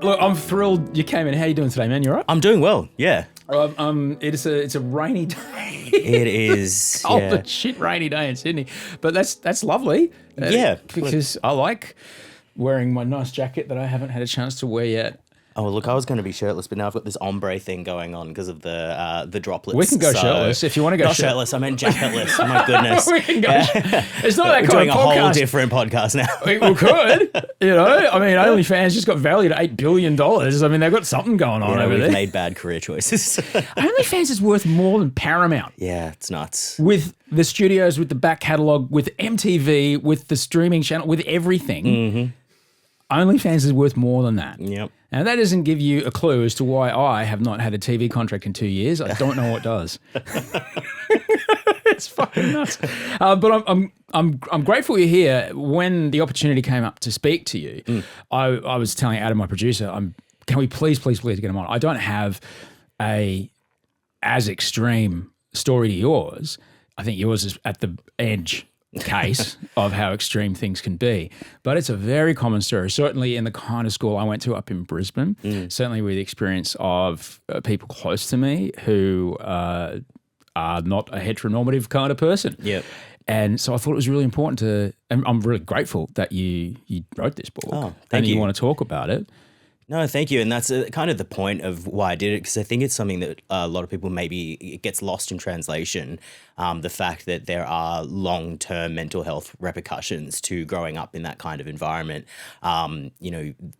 Look, I'm thrilled you came in. How you doing today, man? You all right? I'm doing well, yeah. It's a rainy day. It is. Cold yeah. as shit rainy day in Sydney. But that's lovely. Yeah. Because I like wearing my nice jacket that I haven't had a chance to wear yet. Oh, look, I was going to be shirtless, but now I've got this ombre thing going on because of the droplets. We can go shirtless if you want to go Not shirtless, I meant jacketless. Oh, my goodness. We can go. It's not that We're kind doing of a podcast. whole different podcast now. We could, I mean, OnlyFans just got valued at $8 billion. I mean, they've got something going on over we've there. made bad career choices. OnlyFans is worth more than Paramount. Yeah, it's nuts. With the studios, with the back catalogue, with MTV, with the streaming channel, with everything. Mm-hmm. OnlyFans is worth more than that. Yep. And that doesn't give you a clue as to why I have not had a TV contract in 2 years. I don't know what does. It's fucking nuts. But I'm grateful you're here. When the opportunity came up to speak to you, I was telling Adam, my producer, can we please get him on? I don't have a as extreme story to yours. I think yours is at the edge case of how extreme things can be. But it's a very common story, certainly in the kind of school I went to up in Brisbane, certainly with the experience of people close to me who are not a heteronormative kind of person. Yep. And so I thought it was really important to, and I'm really grateful that you wrote this book. Oh, thank and you you. want to talk about it. No, thank you. And that's kind of the point of why I did it, because I think it's something that a lot of people maybe it gets lost in translation, the fact that there are long-term mental health repercussions to growing up in that kind of environment. I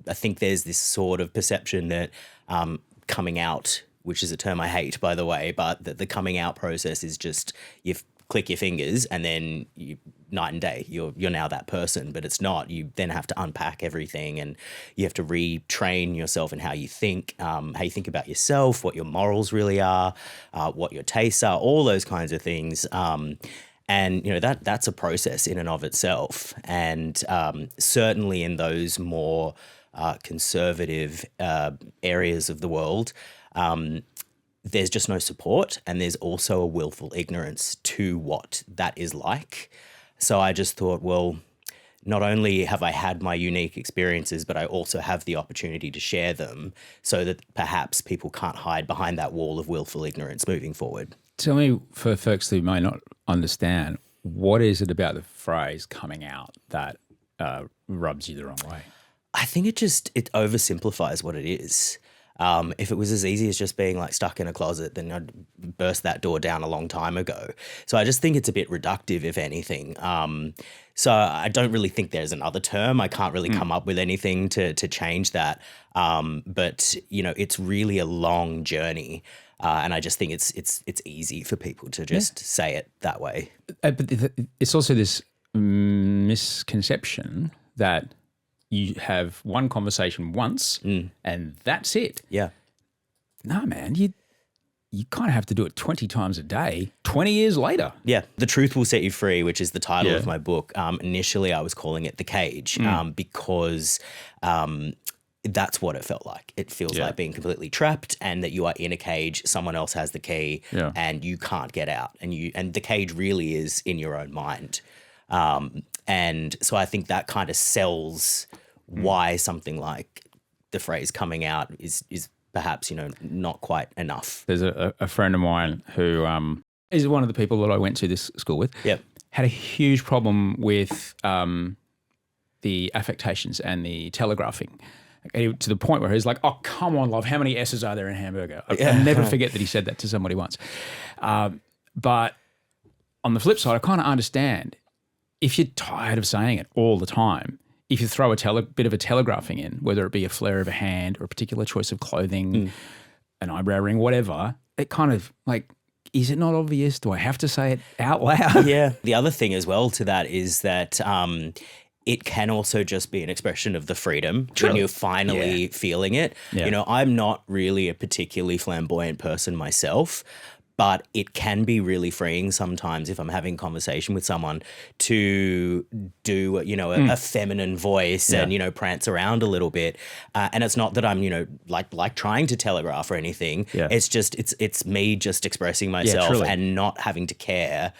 think there's this sort of perception that coming out, which is a term I hate, by the way, but that the coming out process is just you click your fingers and then night and day, you're now that person, but it's not. You then have to unpack everything and you have to retrain yourself in how you think about yourself, what your morals really are, what your tastes are, all those kinds of things. And that's a process in and of itself. And certainly in those more conservative areas of the world, there's just no support, and there's also a willful ignorance to what that is like. So I just thought, well, not only have I had my unique experiences, but I also have the opportunity to share them so that perhaps people can't hide behind that wall of willful ignorance moving forward. Tell me, for folks who may not understand, what is it about the phrase coming out that rubs you the wrong way? I think it oversimplifies what it is. If it was as easy as just being like stuck in a closet, then I'd burst that door down a long time ago. So I just think it's a bit reductive, if anything. So I don't really think there's another term. I can't really come up with anything to change that. But it's really a long journey. And I just think it's easy for people to just say it that way. But it's also this misconception that you have one conversation once and that's it. Yeah. No, man, you kind of have to do it 20 times a day, 20 years later. Yeah. The Truth Will Set You Free, which is the title of my book. Initially, I was calling it The Cage because that's what it felt like. It feels like being completely trapped and that you are in a cage, someone else has the key and you can't get out. And the cage really is in your own mind. And so I think that kind of sells why something like the phrase coming out is perhaps, not quite enough. There's a friend of mine who is one of the people that I went to this school with. Yep. Had a huge problem with the affectations and the telegraphing. To the point where he's like, oh, come on, love, how many S's are there in hamburger? I'll never forget that he said that to somebody once. But on the flip side, I kind of understand. If you're tired of saying it all the time, if you throw a bit of a telegraphing in, whether it be a flare of a hand or a particular choice of clothing, an eyebrow ring, whatever, it kind of like, is it not obvious? Do I have to say it out loud? Yeah. The other thing as well to that is that it can also just be an expression of the freedom when you're finally feeling it. Yeah. I'm not really a particularly flamboyant person myself, but it can be really freeing sometimes if I'm having conversation with someone to do, a feminine voice and, prance around a little bit. And it's not that I'm, like trying to telegraph or anything. Yeah. It's just, it's me just expressing myself and not having to care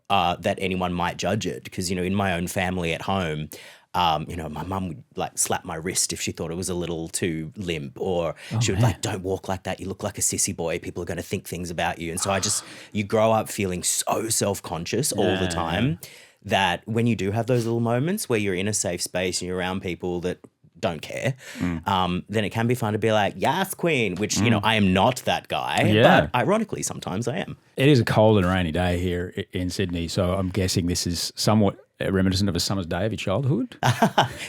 that anyone might judge it. Because, in my own family at home, My mum would like slap my wrist if she thought it was a little too limp, or she would like, don't walk like that. You look like a sissy boy. People are going to think things about you. And so you grow up feeling so self-conscious all the time that when you do have those little moments where you're in a safe space and you're around people that don't care, then it can be fun to be like, yes, queen, which, I am not that guy, but ironically, sometimes I am. It is a cold and rainy day here in Sydney, so I'm guessing this is somewhat reminiscent of a summer's day of your childhood.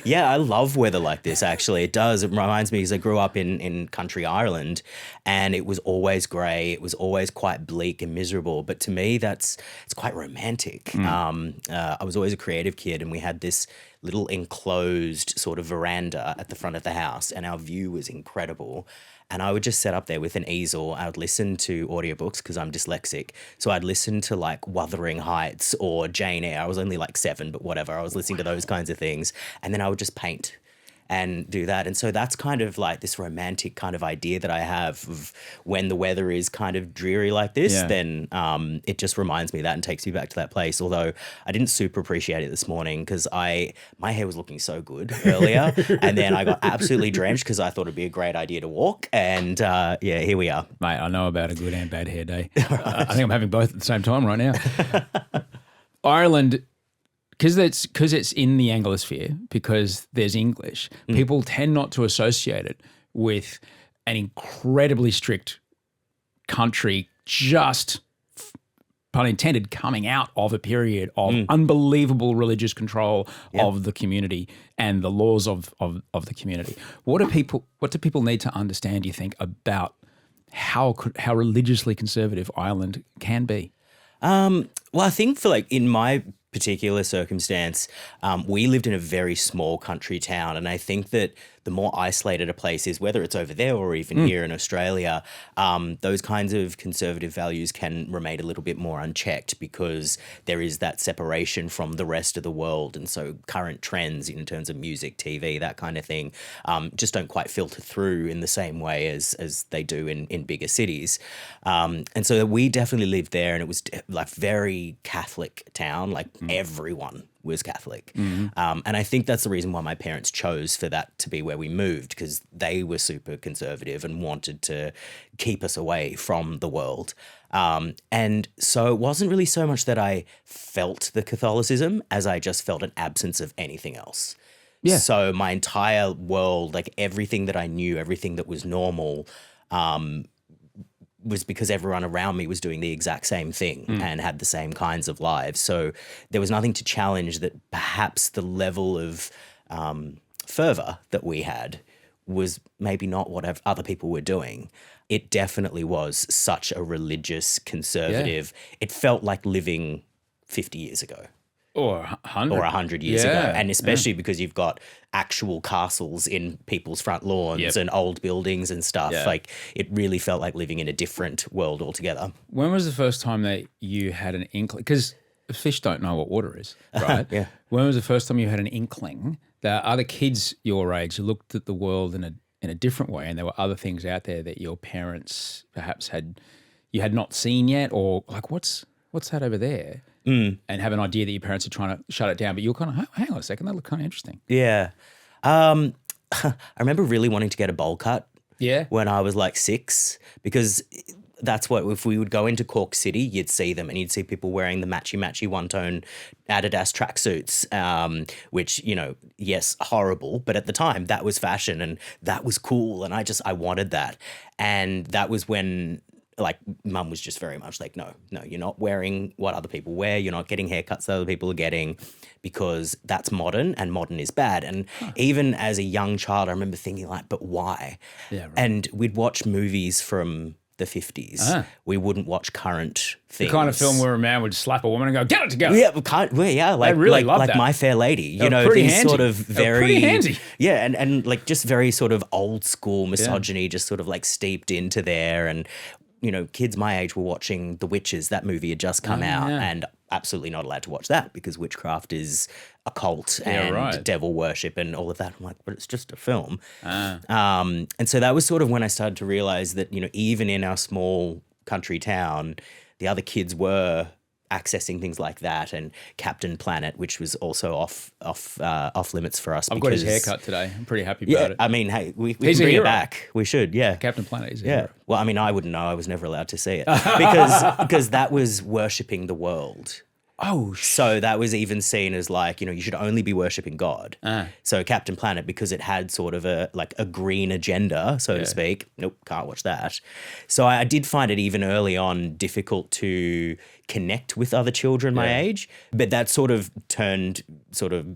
Yeah, I love weather like this, actually. It does. It reminds me, because I grew up in country Ireland, and it was always grey. It was always quite bleak and miserable. But to me, it's quite romantic. I was always a creative kid, and we had this little enclosed sort of veranda at the front of the house, and our view was incredible. And I would just set up there with an easel. I would listen to audiobooks because I'm dyslexic. So I'd listen to like Wuthering Heights or Jane Eyre. I was only like 7, but whatever. I was listening to those kinds of things. And then I would just paint and do that. And so that's kind of like this romantic kind of idea that I have of when the weather is kind of dreary like this, then it just reminds me of that and takes me back to that place. Although I didn't super appreciate it this morning because my hair was looking so good earlier and then I got absolutely drenched because I thought it'd be a great idea to walk. And here we are. Mate, I know about a good and bad hair day. I think I'm having both at the same time right now. Ireland, because it's in the Anglosphere, because there's English, people tend not to associate it with an incredibly strict country, just, pun intended, coming out of a period of unbelievable religious control of the community and the laws of the community. What do people need to understand, do you think, about how religiously conservative Ireland can be? Well, I think for like in my particular circumstance, we lived in a very small country town, and I think that the more isolated a place is, whether it's over there or even here in Australia, those kinds of conservative values can remain a little bit more unchecked because there is that separation from the rest of the world. And so current trends in terms of music, TV, that kind of thing, just don't quite filter through in the same way as they do in bigger cities. And so we definitely lived there, and it was like very Catholic town, like everyone was Catholic. And I think that's the reason why my parents chose for that to be where we moved, because they were super conservative and wanted to keep us away from the world. And so it wasn't really so much that I felt the Catholicism as I just felt an absence of anything else. Yeah. So my entire world, like everything that I knew, everything that was normal, was because everyone around me was doing the exact same thing and had the same kinds of lives. So there was nothing to challenge that perhaps the level of fervor that we had was maybe not what other people were doing. It definitely was such a religious, conservative. Yeah. It felt like living 50 years ago. Or 100. Or 100 years ago. And especially because you've got actual castles in people's front lawns and old buildings and stuff. Yeah. Like it really felt like living in a different world altogether. When was the first time that you had an inkling? Because fish don't know what water is, right? Yeah. When was the first time you had an inkling that other kids your age looked at the world in a different way, and there were other things out there that your parents perhaps had not seen yet, or like what's that over there? And have an idea that your parents are trying to shut it down, but you're kind of, hang on a second, that looked kind of interesting. Yeah. I remember really wanting to get a bowl cut when I was like 6, because that's what, if we would go into Cork City, you'd see them and you'd see people wearing the matchy one-tone Adidas tracksuits, which, yes, horrible, but at the time that was fashion and that was cool, and I wanted that. And that was when like mum was just very much like, no, you're not wearing what other people wear. You're not getting haircuts that other people are getting, because that's modern and modern is bad. And even as a young child, I remember thinking like, but why? Yeah, right. And we'd watch movies from the 50s. We wouldn't watch current things. The kind of film where a man would slap a woman and go, get it together. Yeah, like My Fair Lady. These handy. Sort of very pretty handy. Yeah, and like just very sort of old school misogyny, just sort of like steeped into there. And kids my age were watching The Witches. That movie had just come out, and absolutely not allowed to watch that because witchcraft is occult and devil worship and all of that. I'm like, but it's just a film. And so that was sort of when I started to realize that, even in our small country town, the other kids were accessing things like that, and Captain Planet, which was also off limits for us. I've got his haircut today. I'm pretty happy about it. I mean, hey, we can He's a bring hero. it back. We should, yeah. Captain Planet is a Yeah. hero. Well, I mean, I wouldn't know. I was never allowed to see it because that was worshipping the world. Oh, So that was even seen as like, you should only be worshipping God. So Captain Planet, because it had sort of a green agenda, so to speak. Nope, can't watch that. So I did find it even early on difficult to connect with other children my age, but that sort of turned sort of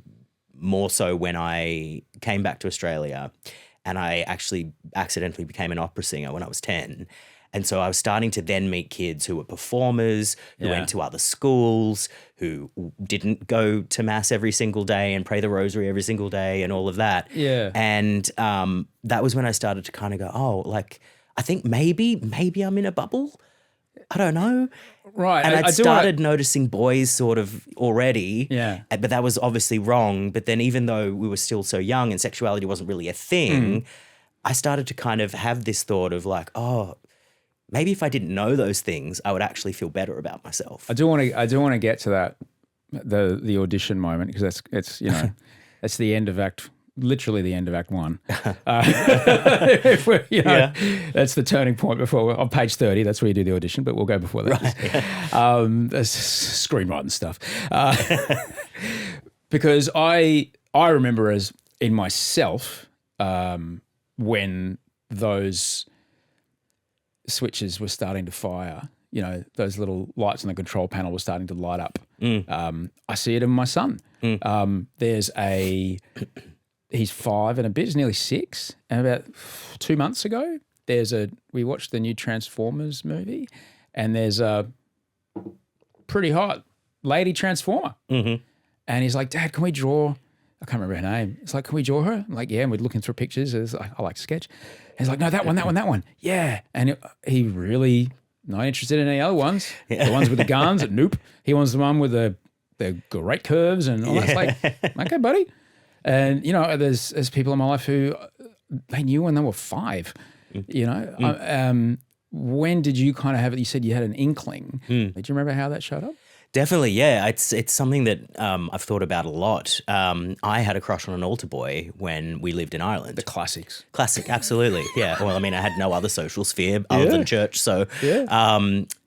more so when I came back to Australia, and I actually accidentally became an opera singer when I was 10. And so I was starting to then meet kids who were performers, who went to other schools, who didn't go to mass every single day and pray the rosary every single day and all of that. Yeah. And that was when I started to kind of go, oh, like, I think maybe I'm in a bubble. I don't know. Right. And I do started noticing boys sort of already. Yeah. But that was obviously wrong. But then even though we were still so young and sexuality wasn't really a thing, I started to kind of have this thought of like, oh, maybe if I didn't know those things, I would actually feel better about myself. I do want to get to that, the audition moment, because that's that's the end of literally the end of Act 1. That's the turning point before on page 30. That's where you do the audition, but we'll go before that. Right. That's screenwriting stuff. Because I remember as in myself when those switches were starting to fire, those little lights on the control panel were starting to light up. I see it in my son. He's 5 and a bit, he's nearly 6. And about 2 months ago, we watched the new Transformers movie, and there's a pretty hot lady Transformer. And he's like, Dad, can we draw? I can't remember her name. It's like, can we draw her? I'm like, yeah. And we're looking through pictures. I like to sketch. And he's like, no, that one. Yeah. And he really not interested in any other ones. The ones with the guns, nope. He wants the one with the great curves and all that. It's like, okay, buddy. And, there's people in my life who they knew when they were 5, When did you kind of have it? You said you had an inkling. Did you remember how that showed up? Definitely, yeah. It's something that I've thought about a lot. I had a crush on an altar boy when we lived in Ireland. The classics. Classic, absolutely, yeah. Well, I mean, I had no other social sphere other than church, so.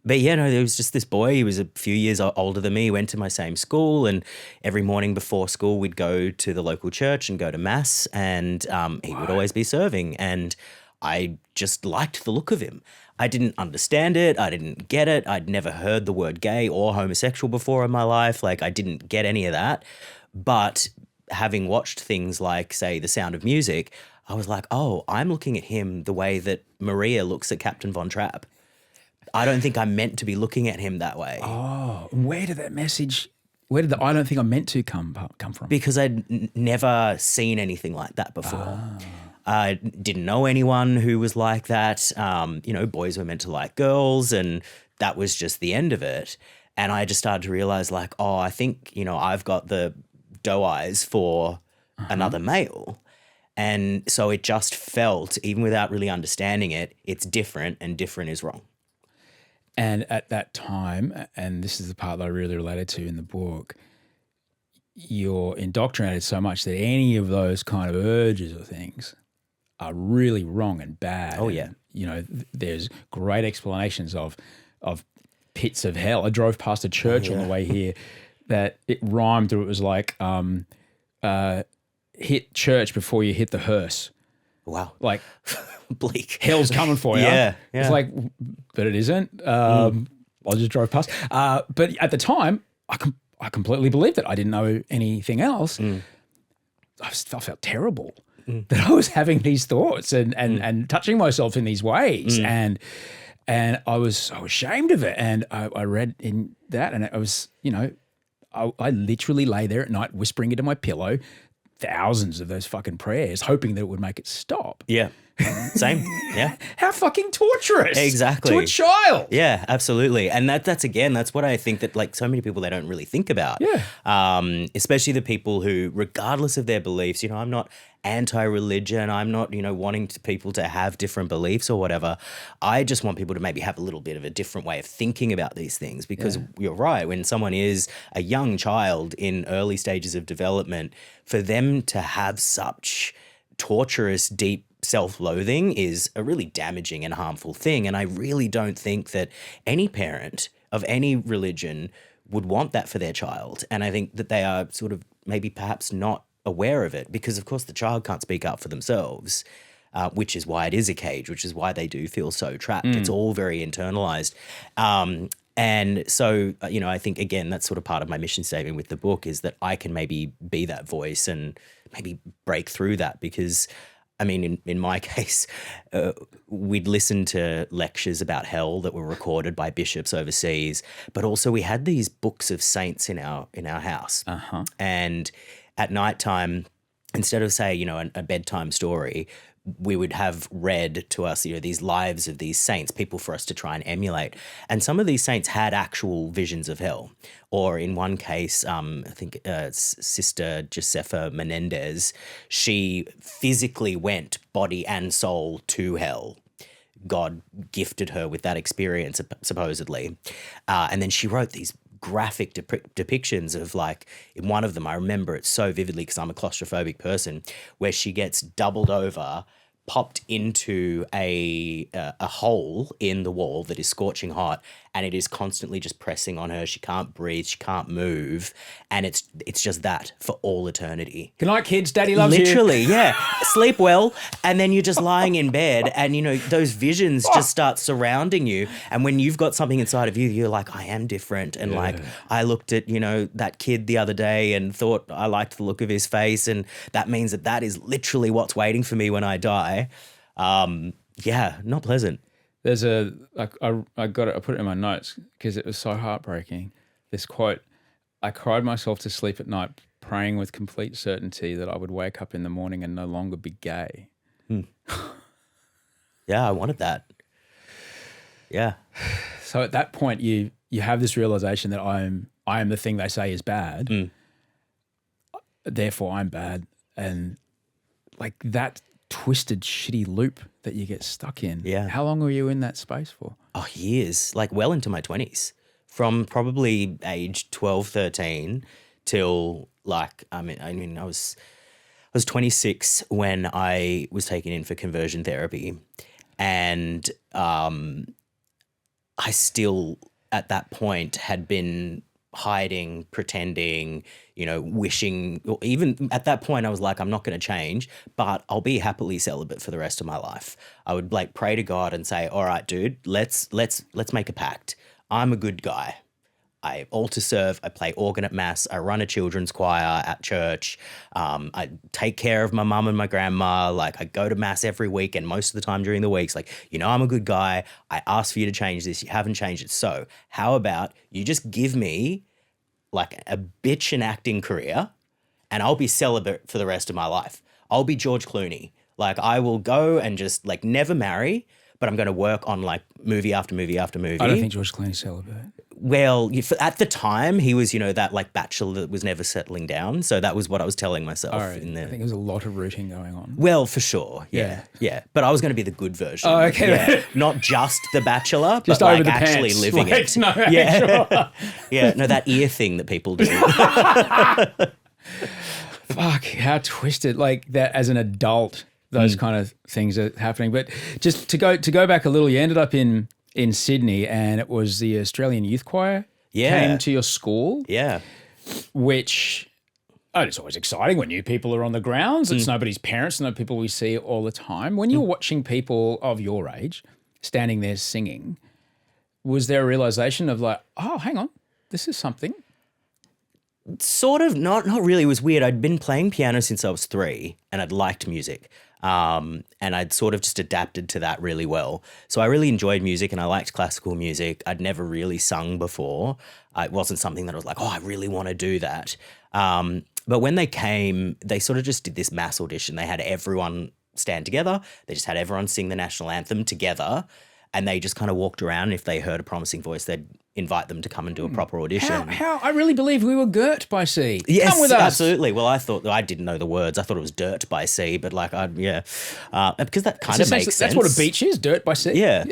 But yeah, no, there was just this boy. He was a few years older than me. He went to my same school, and every morning before school, we'd go to the local church and go to mass, and he would always be serving. And I just liked the look of him. I didn't understand it. I didn't get it. I'd never heard the word gay or homosexual before in my life. Like, I didn't get any of that. But having watched things like, say, The Sound of Music, I was like, oh, I'm looking at him the way that Maria looks at Captain Von Trapp. I don't think I'm meant to be looking at him that way. Oh, where did the I don't think I'm meant to come from? Because I'd never seen anything like that before. I didn't know anyone who was like that. Boys were meant to like girls, and that was just the end of it. And I just started to realize, like, oh, I think, I've got the doe eyes for another male. And so it just felt, even without really understanding it, it's different, and different is wrong. And at that time, and this is the part that I really related to in the book, you're indoctrinated so much that any of those kind of urges or things are really wrong and bad. Oh, yeah. And, there's great explanations of pits of hell. I drove past a church on the way here that it rhymed, or it was like hit church before you hit the hearse. Wow. Like bleak. Hell's coming for you. Yeah. It's like, but it isn't. I just drove past. But at the time, I completely believed it. I didn't know anything else. I felt terrible that I was having these thoughts and touching myself in these ways. And I was so ashamed of it. And I read in that, and I was, I literally lay there at night whispering into my pillow thousands of those fucking prayers, hoping that it would make it stop. Yeah. Same. Yeah. How fucking torturous. Exactly. To a child. Yeah, absolutely. And that's what I think that like so many people, they don't really think about. Yeah. Especially the people who, regardless of their beliefs, I'm not anti-religion. I'm not, wanting people to have different beliefs or whatever. I just want people to maybe have a little bit of a different way of thinking about these things, because you're right. When someone is a young child in early stages of development, for them to have such torturous, deep self-loathing is a really damaging and harmful thing. And I really don't think that any parent of any religion would want that for their child. And I think that they are sort of maybe perhaps not aware of it, because of course the child can't speak up for themselves, which is why it is a cage, which is why they do feel so trapped. It's all very internalized. And so, I think, again, that's sort of part of my mission statement with the book, is that I can maybe be that voice and maybe break through that, because I mean, in my case, we'd listen to lectures about hell that were recorded by bishops overseas, but also we had these books of saints in our house. And at nighttime, instead of, say, a bedtime story, we would have read to us, these lives of these saints, people for us to try and emulate. And some of these saints had actual visions of hell. Or in one case, I think Sister Josefa Menendez, she physically went body and soul to hell. God gifted her with that experience, supposedly. And then she wrote these graphic depictions of, like, in one of them, I remember it so vividly because I'm a claustrophobic person, where she gets doubled over, popped into a hole in the wall that is scorching hot, and it is constantly just pressing on her. She can't breathe, she can't move, and it's just that for all eternity. Good night, kids. Daddy loves you. Literally, yeah. Sleep well, and then you're just lying in bed, and those visions just start surrounding you. And when you've got something inside of you, you're like, I am different. And like, I looked at that kid the other day and thought I liked the look of his face, and that means that is literally what's waiting for me when I die. Yeah, not pleasant. There's I put it in my notes because it was so heartbreaking. This quote: "I cried myself to sleep at night, praying with complete certainty that I would wake up in the morning and no longer be gay." Yeah, I wanted that. Yeah. So at that point, you have this realization that I am the thing they say is bad. Therefore, I'm bad, and like that twisted, shitty loop that you get stuck in. Yeah. How long were you in that space for? Oh, years, like well into my 20s, from probably age 12, 13 till like, I mean, I was 26 when I was taken in for conversion therapy, and I still at that point had been hiding, pretending, wishing, or even at that point I was like, I'm not going to change, but I'll be happily celibate for the rest of my life. I would like pray to God and say, all right, dude, let's make a pact. I'm a good guy. I altar serve, I play organ at mass, I run a children's choir at church, I take care of my mum and my grandma, like I go to mass every week and most of the time during the weeks, like, I'm a good guy, I asked for you to change this, you haven't changed it, so how about you just give me like a bitch and acting career and I'll be celibate for the rest of my life. I'll be George Clooney. Like I will go and just like never marry, but I'm going to work on like movie after movie after movie. I don't think George Clooney's celibate. Well, at the time, he was, that like bachelor that was never settling down. So that was what I was telling myself. I think there was a lot of rooting going on. Well, for sure. Yeah. But I was going to be the good version. Oh, okay. Yeah. Not just the bachelor, just but over like the actually pants. living like, it. No, yeah. Sure. Yeah. No, that ear thing that people do. Fuck, how twisted. Like that as an adult, those kind of things are happening. But just to go back a little, you ended up in Sydney, and it was the Australian Youth Choir came to your school. Yeah. Which, it's always exciting when new people are on the grounds. It's nobody's parents, no people we see all the time. When you're watching people of your age standing there singing, was there a realization of like, oh, hang on, this is something? Sort of, not really. It was weird. I'd been playing piano since I was 3 and I'd liked music. And I'd sort of just adapted to that really well. So I really enjoyed music and I liked classical music. I'd never really sung before. It wasn't something that I was like, oh, I really want to do that. But when they came, they sort of just did this mass audition. They had everyone stand together. They just had everyone sing the national anthem together, and they just kind of walked around. And if they heard a promising voice, they'd invite them to come and do a proper audition. How I really believe we were girt by sea. Yes, Come with us. absolutely. Well, I thought I didn't know the words. I thought it was dirt by sea, but like, because that kind of makes sense. That's what a beach is, dirt by sea. Yeah.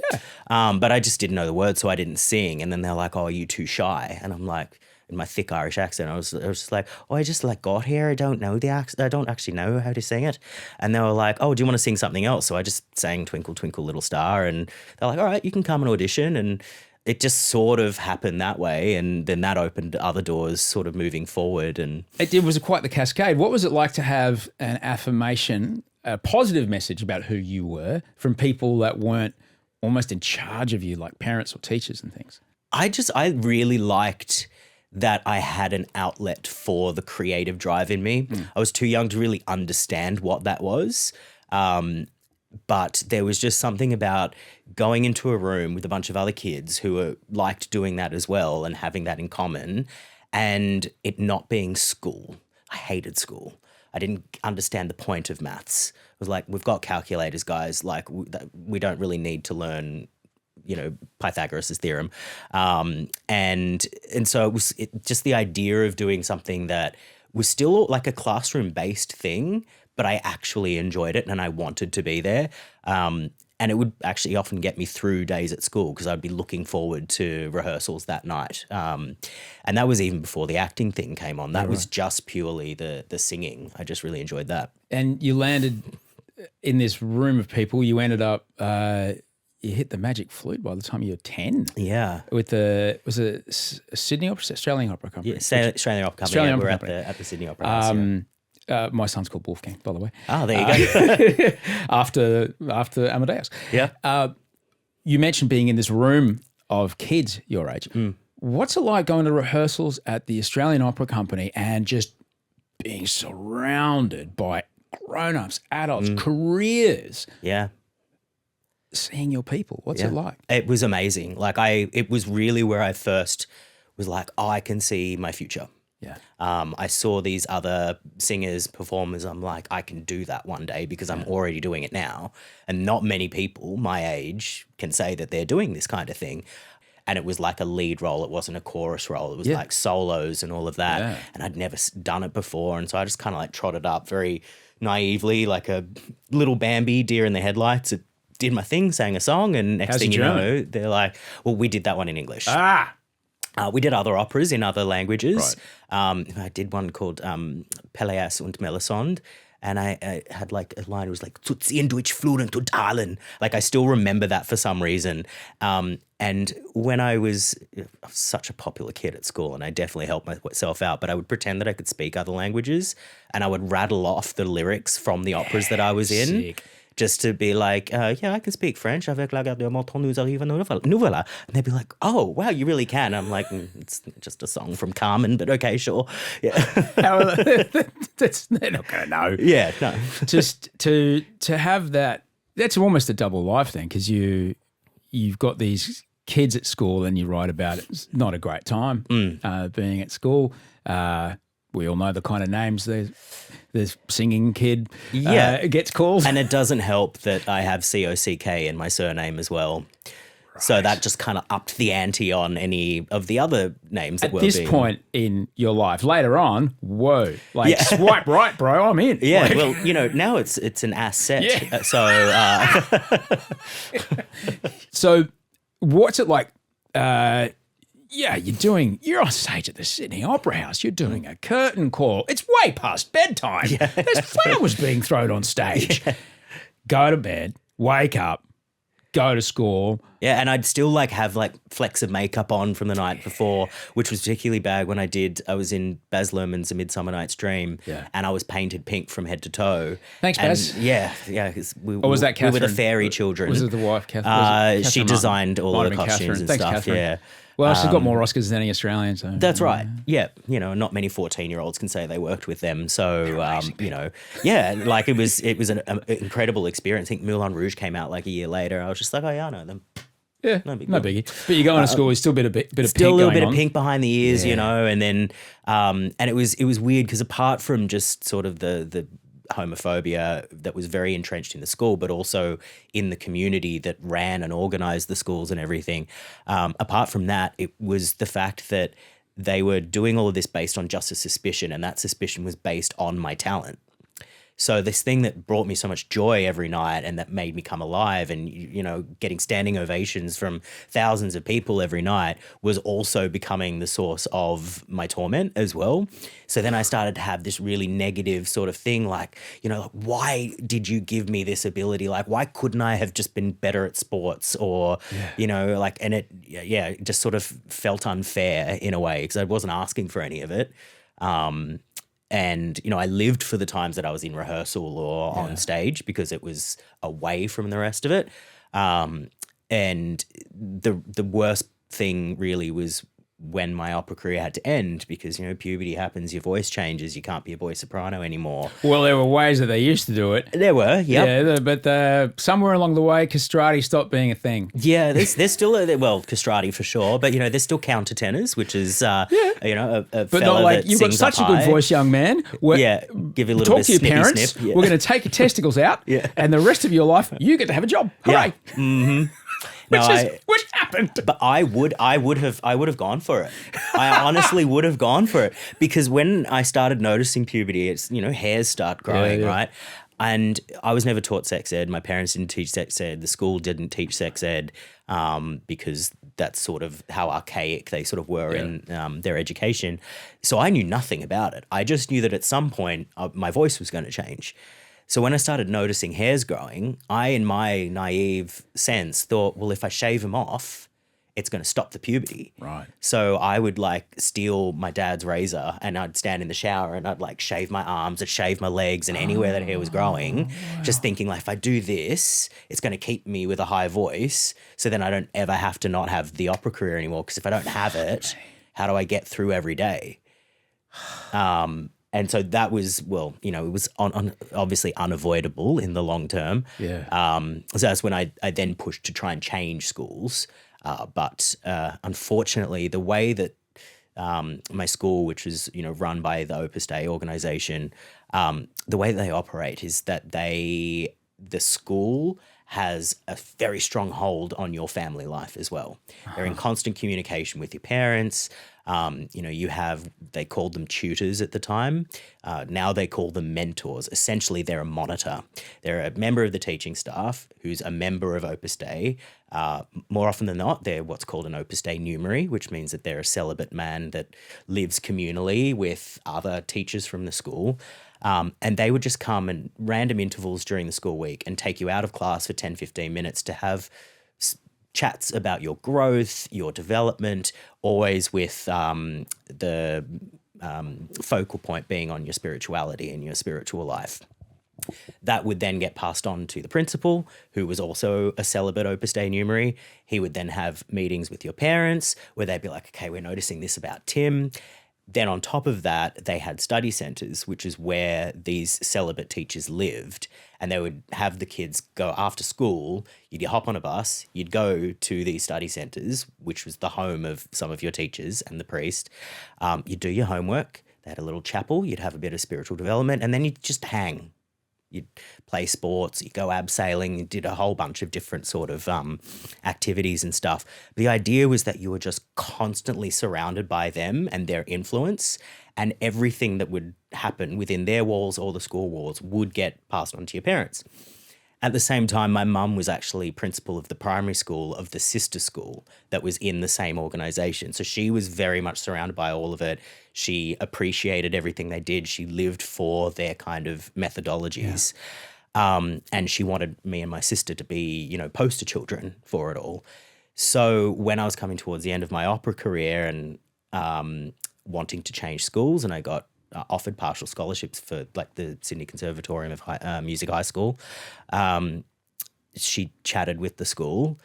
But I just didn't know the words, so I didn't sing. And then they're like, "Oh, are you too shy?" And I'm like, in my thick Irish accent, I was just like, "Oh, I just like got here. I don't know the accent. I don't actually know how to sing it." And they were like, "Oh, do you want to sing something else?" So I just sang "Twinkle Twinkle Little Star," and they're like, "All right, you can come and audition." And it just sort of happened that way, and then that opened other doors, sort of moving forward. And it was quite the cascade. What was it like to have an affirmation, a positive message about who you were from people that weren't almost in charge of you, like parents or teachers and things? I really liked that I had an outlet for the creative drive in me. I was too young to really understand what that was. But there was just something about going into a room with a bunch of other kids who liked doing that as well and having that in common, and it not being school. I hated school. I didn't understand the point of maths. It was like, we've got calculators, guys. Like, we don't really need to learn, Pythagoras' theorem. And so it was just the idea of doing something that was still like a classroom-based thing, but I actually enjoyed it and I wanted to be there. And it would actually often get me through days at school because I'd be looking forward to rehearsals that night. And that was even before the acting thing came on. That was just purely the singing. I just really enjoyed that. And you landed in this room of people. You ended up, you hit the magic flute by the time you were 10. Yeah. With was it Sydney Opera, Australian Opera Company? Yeah, Australian Opera Company. Australian Opera Company. At the Sydney Opera House. My son's called Wolfgang, by the way. Oh, there you go. after Amadeus. Yeah. You mentioned being in this room of kids your age. What's it like going to rehearsals at the Australian Opera Company and just being surrounded by grown-ups, adults, careers? Yeah. Seeing your people. What's it like? It was amazing. It was really where I first was like, oh, I can see my future. Yeah. I saw these other singers, performers. I'm like, I can do that one day because I'm already doing it now. And not many people my age can say that they're doing this kind of thing. And it was like a lead role. It wasn't a chorus role. It was like solos and all of that. Yeah. And I'd never done it before. And so I just kind of like trotted up very naively, like a little Bambi, deer in the headlights. It did my thing, sang a song. And next thing you know, they're like, well, we did that one in English. We did other operas in other languages. Right. I did one called Peleas und Melisande, and I had like a line. It was like "Zu ziehen durch Fluren zu dalen." Like I still remember that for some reason. And when I was such a popular kid at school, and I definitely helped myself out, but I would pretend that I could speak other languages, and I would rattle off the lyrics from the operas that I was in. Sick. Just to be like, yeah, I can speak French. Avec la garde de Monton, nous arrive nouvelle. And they'd be like, oh, wow, you really can. I'm like, it's just a song from Carmen, but okay, sure. Yeah. They're not going to know. Yeah, no. Just to have that, that's almost a double life thing because you've got these kids at school and you write about it. It's not a great time being at school. We all know the kind of names the singing kid gets called. And it doesn't help that I have COCK in my surname as well. Right. So that just kind of upped the ante on any of the other names that were being... At this point in your life, later on, whoa, swipe right, bro, I'm in. Yeah, well, now it's an asset. Yeah. So what's it like... you're on stage at the Sydney Opera House. You're doing a curtain call. It's way past bedtime. Yeah. There's flowers being thrown on stage. Yeah. Go to bed, wake up, go to school. Yeah, and I'd still have flecks of makeup on from the night before, which was particularly bad when I was in Baz Lurhman's A Midsummer Night's Dream, and I was painted pink from head to toe. Thanks, Baz. Yeah. Was that Catherine? We were the fairy children. Was it the wife, Catherine? She designed all of the costumes and Thanks, stuff. Catherine. Yeah. Well, she's got more Oscars than any Australian. So that's right. Yeah, not many 14-year-olds can say they worked with them. So, it was an incredible experience. I think Moulin Rouge came out a year later. I was just like, oh yeah, I know them. Yeah, no biggie. But you're going to school, there's still a bit of pink going on. Still a little bit of pink behind the ears, and then and it was weird because apart from just sort of the homophobia that was very entrenched in the school, but also in the community that ran and organized the schools and everything. Apart from that, it was the fact that they were doing all of this based on just a suspicion, and that suspicion was based on my talent. So this thing that brought me so much joy every night and that made me come alive and, you know, getting standing ovations from thousands of people every night was also becoming the source of my torment as well. So then I started to have this really negative sort of thing like, you know, like, why did you give me this ability? Like, why couldn't I have just been better at sports or, you know, like, and it just sort of felt unfair in a way because I wasn't asking for any of it. And, you know, I lived for the times that I was in rehearsal or on stage because it was away from the rest of it. And the worst thing really was when my opera career had to end because, you know, puberty happens, your voice changes, you can't be a boy soprano anymore. Well, there were ways that they used to do it. There were, Yeah, but somewhere along the way, castrati stopped being a thing. Yeah, there's still castrati for sure, but you know there's still countertenors, which is you know a But fella not like that you've got sings such a up good high. voice, young man. Give you a little Talk bit to of your snippy parents. snip. Yeah. We're going to take your testicles out, and the rest of your life you get to have a job. Hooray! Yeah. Which happened. But I would have gone for it. I honestly would have gone for it because when I started noticing puberty, it's, you know, hairs start growing, right? And I was never taught sex ed. My parents didn't teach sex ed. The school didn't teach sex ed because that's sort of how archaic they sort of were in their education. So I knew nothing about it. I just knew that at some point my voice was going to change. So when I started noticing hairs growing, I, in my naive sense, thought, well, if I shave them off, it's going to stop the puberty. Right. So I would like steal my dad's razor and I'd stand in the shower and I'd like shave my arms, I'd shave my legs and anywhere that hair was growing, just thinking like if I do this, it's going to keep me with a high voice. So then I don't ever have to not have the opera career anymore because if I don't have it, how do I get through every day? And so that was, well, you know, it was obviously unavoidable in the long term. Yeah. So that's when I then pushed to try and change schools. But unfortunately, the way that my school, which is, you know, run by the Opus Dei organization, the way that they operate is that the school has a very strong hold on your family life as well. They're in constant communication with your parents. You know, they called them tutors at the time. Now they call them mentors. Essentially, they're a monitor. They're a member of the teaching staff who's a member of Opus Dei. More often than not, they're what's called an Opus Dei numeri, which means that they're a celibate man that lives communally with other teachers from the school. And they would just come in random intervals during the school week and take you out of class for 10, 15 minutes to have chats about your growth, your development, always with the focal point being on your spirituality and your spiritual life. That would then get passed on to the principal, who was also a celibate Opus Dei numeri. He would then have meetings with your parents where they'd be like, okay, we're noticing this about Tim. Then on top of that, they had study centres, which is where these celibate teachers lived. And they would have the kids go after school. You'd hop on a bus. You'd go to these study centres, which was the home of some of your teachers and the priest. You'd do your homework. They had a little chapel. You'd have a bit of spiritual development. And then you'd just hang. You'd play sports, you'd go abseiling, you did a whole bunch of different sort of activities and stuff. The idea was that you were just constantly surrounded by them and their influence, and everything that would happen within their walls or the school walls would get passed on to your parents. At the same time, my mum was actually principal of the primary school of the sister school that was in the same organisation. So she was very much surrounded by all of it. She appreciated everything they did. She lived for their kind of methodologies. Yeah. And she wanted me and my sister to be, you know, poster children for it all. So when I was coming towards the end of my opera career and wanting to change schools, and I got offered partial scholarships for like the Sydney Conservatorium of Music High School. She chatted with the school.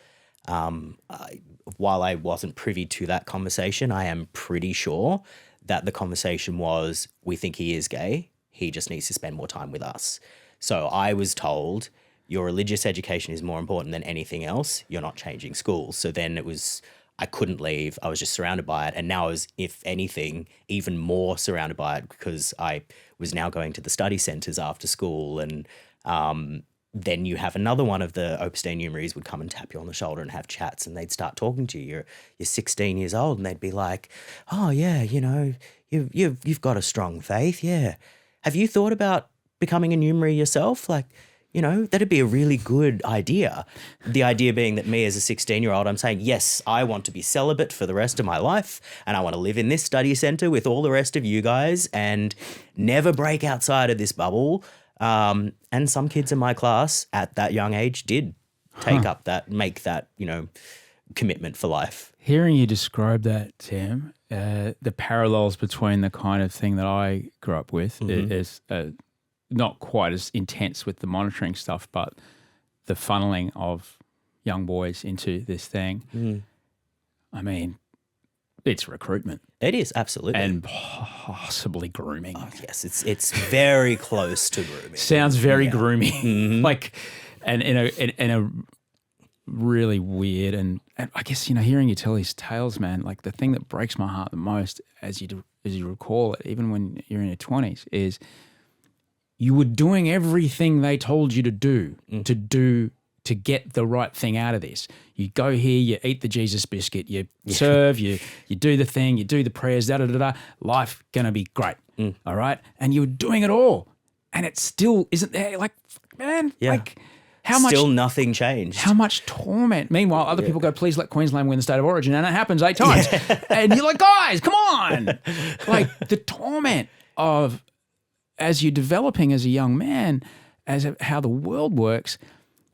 While I wasn't privy to that conversation, I am pretty sure that the conversation was, we think he is gay. He just needs to spend more time with us. So I was told, your religious education is more important than anything else. You're not changing schools. So then it was I couldn't leave. I was just surrounded by it. And now I was, if anything, even more surrounded by it because I was now going to the study centres after school. And then you have another one of the Opus Dei numeraries would come and tap you on the shoulder and have chats, and they'd start talking to you. You're 16 years old, and they'd be like, oh, yeah, you know, you've got a strong faith, yeah. Have you thought about becoming a numerary yourself? Like, you know, that'd be a really good idea. The idea being that me as a 16-year-old, I'm saying, yes, I want to be celibate for the rest of my life and I want to live in this study centre with all the rest of you guys and never break outside of this bubble. And some kids in my class at that young age did make that, you know, commitment for life. Hearing you describe that, Tim, the parallels between the kind of thing that I grew up with is not quite as intense with the monitoring stuff, but the funneling of young boys into this thing. I mean, it's recruitment. It is, absolutely. And possibly grooming. Oh, yes, it's very close to grooming. Sounds very grooming. Like, and in a really weird, and I guess, you know, hearing you tell these tales, man, like the thing that breaks my heart the most as you recall it, even when you're in your 20s, is you were doing everything they told you to do, to get the right thing out of this. You go here, you eat the Jesus biscuit, you serve, you do the thing, you do the prayers, da-da-da-da, life gonna be great, all right? And you were doing it all, and it still isn't there. Like, man, like how much... Still nothing changed. How much torment. Meanwhile, other people go, please let Queensland win the state of origin, and it happens 8 times. And you're like, guys, come on. Like the torment of, as you're developing as a young man, how the world works,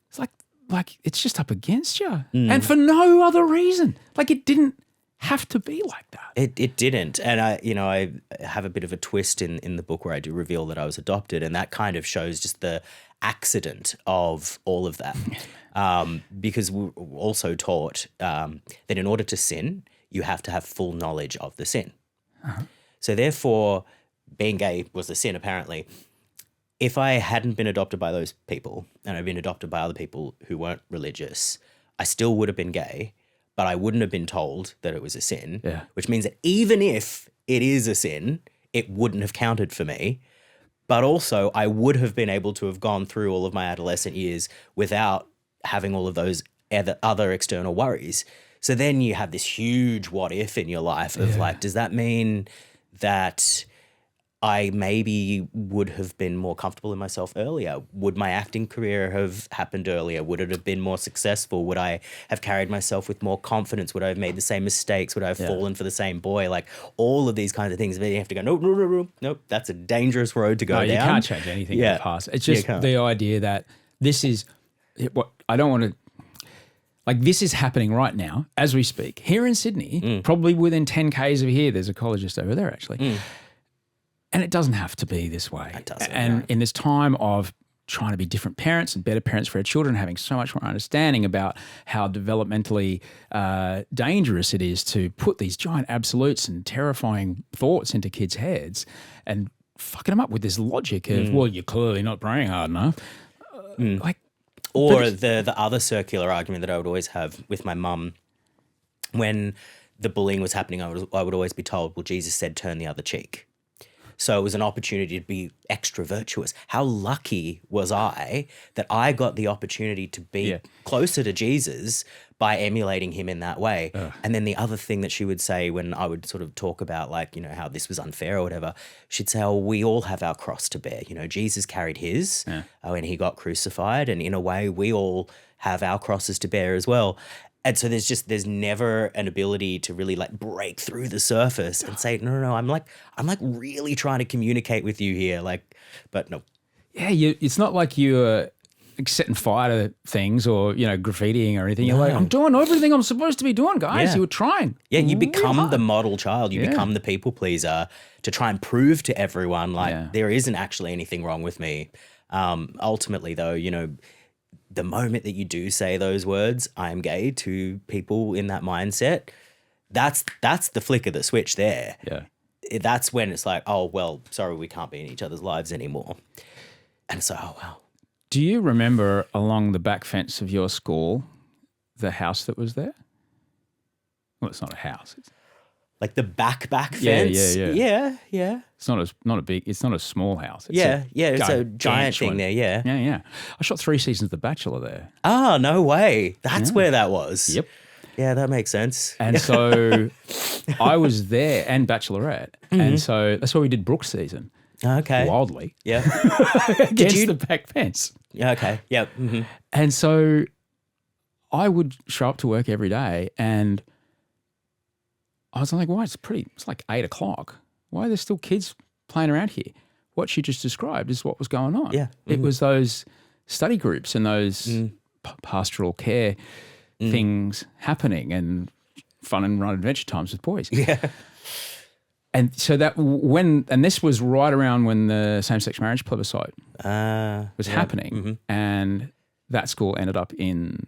it's like it's just up against you, and for no other reason. Like it didn't have to be like that. It didn't, and I have a bit of a twist in the book where I do reveal that I was adopted, and that kind of shows just the accident of all of that, because we're also taught that in order to sin, you have to have full knowledge of the sin. So therefore, being gay was a sin, apparently. If I hadn't been adopted by those people and I'd been adopted by other people who weren't religious, I still would have been gay, but I wouldn't have been told that it was a sin, which means that even if it is a sin, it wouldn't have counted for me. But also I would have been able to have gone through all of my adolescent years without having all of those other external worries. So then you have this huge what if in your life of like, does that mean that I maybe would have been more comfortable in myself earlier? Would my acting career have happened earlier? Would it have been more successful? Would I have carried myself with more confidence? Would I have made the same mistakes? Would I have fallen for the same boy? Like all of these kinds of things. But you have to go, nope, that's a dangerous road to go down. You can't change anything in the past. It's just the idea that this is what I don't want to, like this is happening right now as we speak here in Sydney, probably within 10 Ks of here. There's a college just over there actually. And it doesn't have to be this way. It doesn't. And in this time of trying to be different parents and better parents for our children, having so much more understanding about how developmentally dangerous it is to put these giant absolutes and terrifying thoughts into kids' heads and fucking them up with this logic of, well, you're clearly not praying hard enough. Or the other circular argument that I would always have with my mum when the bullying was happening, I would always be told, well, Jesus said, turn the other cheek. So it was an opportunity to be extra virtuous. How lucky was I that I got the opportunity to be closer to Jesus by emulating him in that way. And then the other thing that she would say when I would sort of talk about like, you know, how this was unfair or whatever, she'd say, oh, we all have our cross to bear. You know, Jesus carried his when he got crucified. And in a way, we all have our crosses to bear as well. And so there's never an ability to really like break through the surface and say, no, I'm like really trying to communicate with you here. Like, but no. Yeah, it's not like you're setting fire to things or, you know, graffitiing or anything. You're like, I'm doing everything I'm supposed to be doing, guys. Yeah. You were trying. Yeah, you become the model child. You become the people pleaser to try and prove to everyone like there isn't actually anything wrong with me. Ultimately, though, you know, the moment that you do say those words, I am gay, to people in that mindset, that's the flick of the switch there. Yeah. That's when it's like, oh, well, sorry, we can't be in each other's lives anymore. And it's like, oh, wow. Do you remember along the back fence of your school, the house that was there? Well, it's not a house. It's, Like the back Yeah, fence. Yeah. it's not a big. It's not a small house. It's Yeah. It's a giant gargantuan thing there. Yeah. Yeah. I shot 3 seasons of The Bachelor there. Ah, no way. That's where that was. Yep. Yeah, that makes sense. And so I was there and Bachelorette, and so that's why we did Brooke's season. Okay. Wildly Yeah. against the back fence. Yeah. Okay. Yep. And so I would show up to work every day, and I was like, "Why? It's like 8 o'clock. Why are there still kids playing around here?" What she just described is what was going on. Yeah. It was those study groups and those pastoral care things happening, and fun and run adventure times with boys. Yeah. And so this was right around when the same-sex marriage plebiscite was happening, and that school ended up in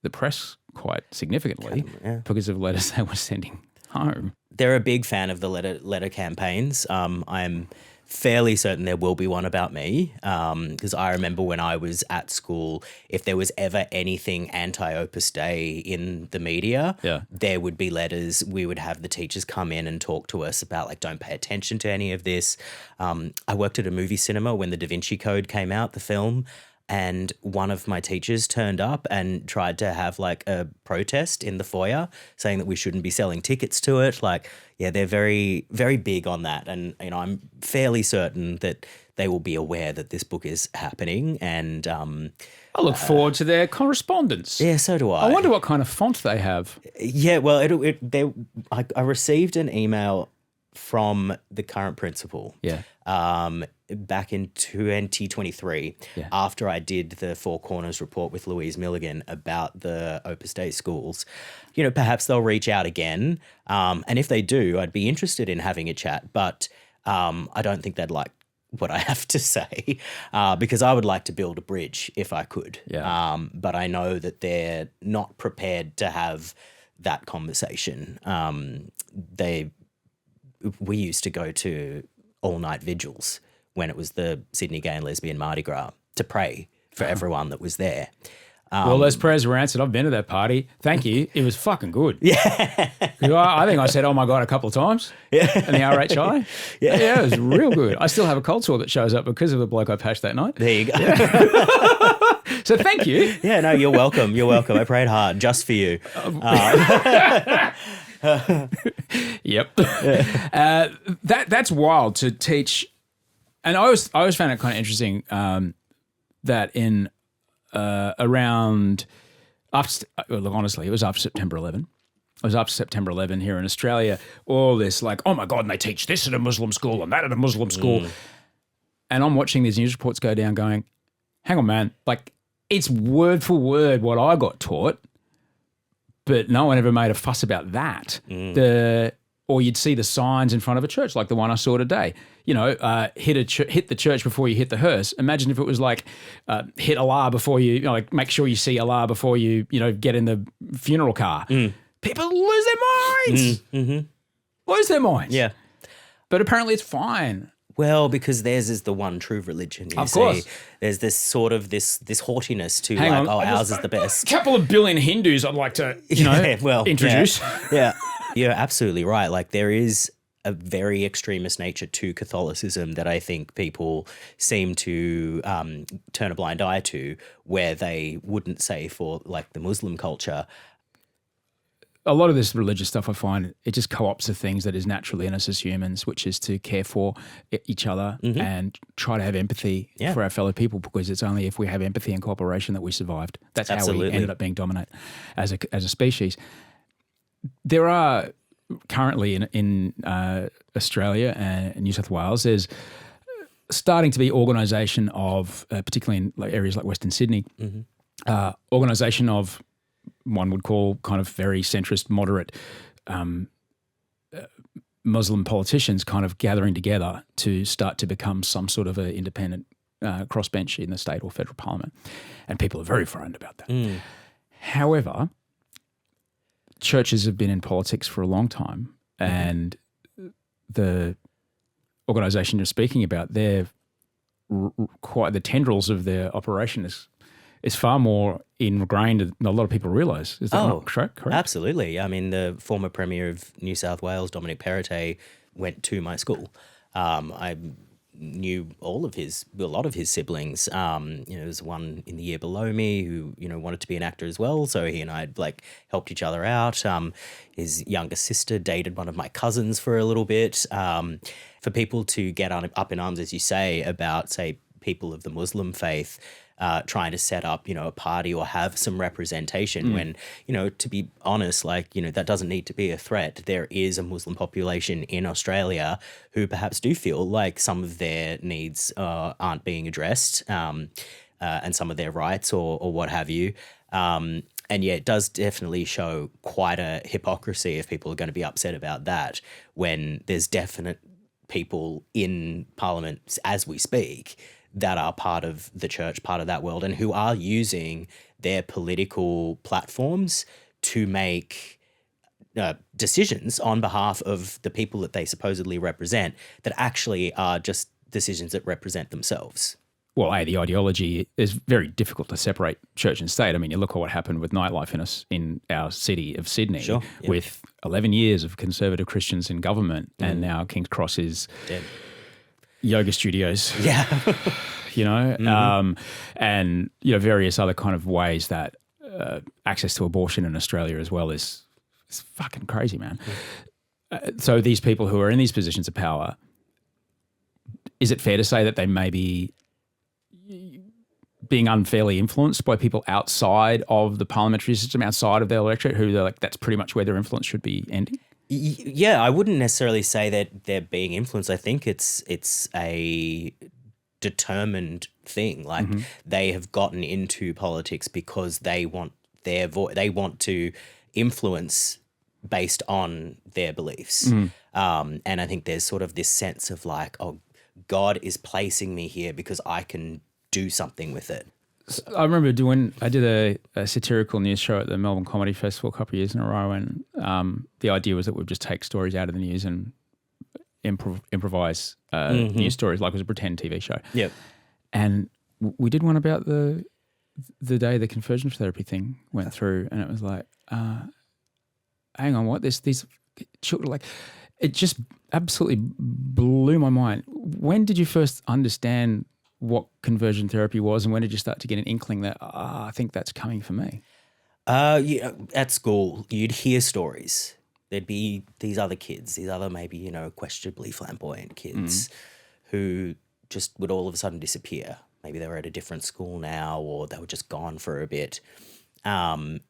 the press quite significantly because of letters they were sending home. They're a big fan of the letter campaigns. I'm fairly certain there will be one about me because I remember when I was at school, if there was ever anything anti-Opus Dei in the media, there would be letters. We would have the teachers come in and talk to us about, like, don't pay attention to any of this. I worked at a movie cinema when the Da Vinci Code came out, the film, and one of my teachers turned up and tried to have like a protest in the foyer saying that we shouldn't be selling tickets to it. Like, yeah, they're very, very big on that. And, you know, I'm fairly certain that they will be aware that this book is happening. And I look forward to their correspondence. yeah, so do I. I wonder what kind of font they have. Yeah, well, I received an email from the current principal. Yeah. Back in 2023, after I did the Four Corners report with Louise Milligan about the Opus Dei schools, you know, perhaps they'll reach out again. And if they do, I'd be interested in having a chat. But I don't think they'd like what I have to say because I would like to build a bridge if I could. Yeah. But I know that they're not prepared to have that conversation. We used to go to all-night vigils when it was the Sydney Gay and Lesbian Mardi Gras to pray for everyone that was there. Well, those prayers were answered. I've been to that party. Thank you. It was fucking good. Yeah. I think I said, "Oh my God," a couple of times. Yeah. In the RHI. Yeah, it was real good. I still have a cold sore that shows up because of the bloke I pashed that night. There you go. Yeah. So thank you. Yeah, no, you're welcome. You're welcome. I prayed hard just for you. Yep. That's wild to teach. And I always found it kind of interesting that in around after, look, honestly, it was after September 11. It was after September 11 here in Australia. All this like, oh my God, and they teach this at a Muslim school and that at a Muslim school. And I'm watching these news reports go down going, hang on, man, like it's word for word what I got taught, but no one ever made a fuss about that. Or you'd see the signs in front of a church like the one I saw today. You know, hit the church before you hit the hearse. Imagine if it was like hit Allah before you know, like make sure you see Allah before you get in the funeral car. People lose their minds. Lose their minds. Yeah. But apparently it's fine. Well, because theirs is the one true religion. You Of course. There's this sort of this haughtiness to ours is the best. A couple of billion Hindus I'd like to, introduce. Yeah. You're absolutely right. Like there is a very extremist nature to Catholicism that I think people seem to turn a blind eye to, where they wouldn't say for like the Muslim culture. A lot of this religious stuff, I find, it just co-opts the things that is naturally in us as humans, which is to care for each other and try to have empathy for our fellow people, because it's only if we have empathy and cooperation that we survived. That's how we ended up being dominant as a species. There are currently in Australia and New South Wales, there's starting to be organisation of, particularly in like areas like Western Sydney, organisation of one would call kind of very centrist, moderate Muslim politicians kind of gathering together to start to become some sort of an independent crossbench in the state or federal parliament. And people are very frightened about that. However, churches have been in politics for a long time, and the organisation you're speaking about, they're quite the tendrils of their operation is is far more ingrained than a lot of people realise. Is that not correct? Absolutely. I mean, the former Premier of New South Wales, Dominic Perrottet, went to my school. I knew a lot of his siblings. There was one in the year below me who, wanted to be an actor as well. So he and I helped each other out. His younger sister dated one of my cousins for a little bit. For people to get up in arms, as you say, about, say, people of the Muslim faith, trying to set up, a party or have some representation when, to be honest, that doesn't need to be a threat. There is a Muslim population in Australia who perhaps do feel like some of their needs aren't being addressed and some of their rights or what have you. And yeah, it does definitely show quite a hypocrisy if people are going to be upset about that when there's definite people in Parliament as we speak that are part of the church, part of that world, and who are using their political platforms to make decisions on behalf of the people that they supposedly represent that actually are just decisions that represent themselves. Well, the ideology is very difficult to separate church and state. I mean, you look at what happened with nightlife in our city of Sydney, with 11 years of conservative Christians in government, and now King's Cross is dead. Yoga studios. Yeah. And, various other kind of ways that access to abortion in Australia as well is fucking crazy, man. So these people who are in these positions of power, is it fair to say that they may be being unfairly influenced by people outside of the parliamentary system, outside of their electorate, who they're that's pretty much where their influence should be ending? Yeah, I wouldn't necessarily say that they're being influenced. I think it's a determined thing. They have gotten into politics because they want their they want to influence based on their beliefs. And I think there's sort of this sense of God is placing me here because I can do something with it. I remember I did a satirical news show at the Melbourne Comedy Festival a couple of years in a row, and the idea was that we'd just take stories out of the news and improvise news stories, like it was a pretend TV show. Yep. And we did one about the day the conversion therapy thing went through, and it was like, hang on, what? These children, it just absolutely blew my mind. When did you first understand what conversion therapy was, and when did you start to get an inkling that I think that's coming for me? At school, you'd hear stories. There'd be these other kids, these other maybe, questionably flamboyant kids who just would all of a sudden disappear. Maybe they were at a different school now, or they were just gone for a bit. And,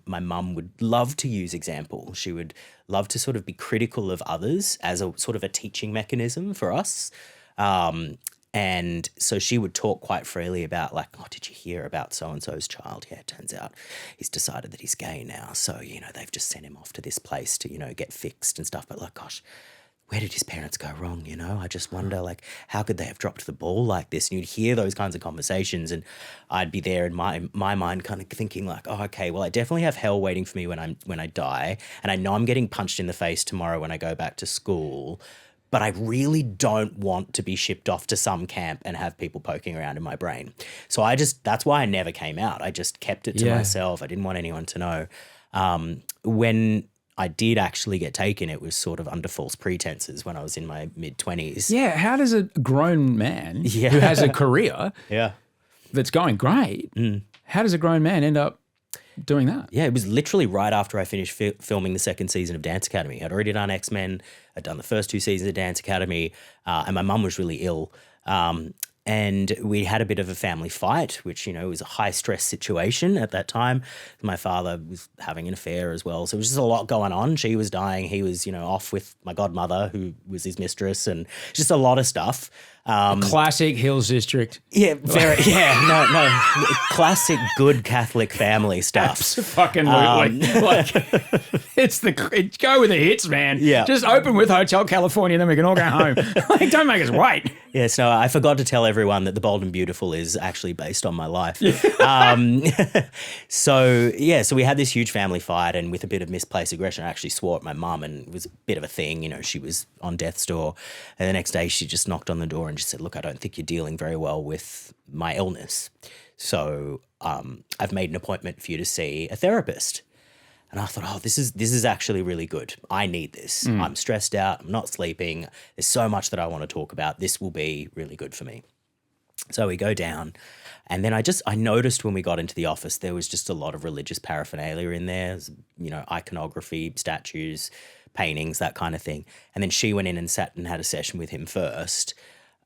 my mum would love to use example. She would love to sort of be critical of others as a sort of a teaching mechanism for us. And so she would talk quite freely about did you hear about so-and-so's child? Yeah, it turns out he's decided that he's gay now. So, they've just sent him off to this place to, get fixed and stuff. But gosh, where did his parents go wrong? I just wonder, how could they have dropped the ball like this? And you'd hear those kinds of conversations, and I'd be there in my mind kind of thinking okay, well, I definitely have hell waiting for me when I die. And I know I'm getting punched in the face tomorrow when I go back to school. But I really don't want to be shipped off to some camp and have people poking around in my brain. So that's why I never came out. I just kept it to myself. I didn't want anyone to know. When I did actually get taken, it was sort of under false pretenses when I was in my mid-20s. Yeah, how does a grown man who has a career that's going great, how does a grown man end up doing that? Yeah, it was literally right after I finished filming the second season of Dance Academy. I'd already done X-Men. I'd done the first 2 seasons of Dance Academy, and my mum was really ill. And we had a bit of a family fight, which, was a high-stress situation at that time. My father was having an affair as well. So it was just a lot going on. She was dying. He was, off with my godmother, who was his mistress, and just a lot of stuff. Classic Hills District. Yeah, no. Classic good Catholic family stuff. Fucking it's go with the hits, man. Yeah. Just open with Hotel California, then we can all go home. Don't make us wait. Yeah, so I forgot to tell everyone that The Bold and Beautiful is actually based on my life. So we had this huge family fight, and with a bit of misplaced aggression, I actually swore at my mum, and it was a bit of a thing. You know, she was on death's door. And the next day she just knocked on the door and just said, look, I don't think you're dealing very well with my illness. So I've made an appointment for you to see a therapist. And I thought, this is actually really good. I need this. I'm stressed out. I'm not sleeping. There's so much that I want to talk about. This will be really good for me. So we go down, and then I noticed when we got into the office, there was just a lot of religious paraphernalia in there, you know, iconography, statues, paintings, that kind of thing. And then she went in and sat and had a session with him first.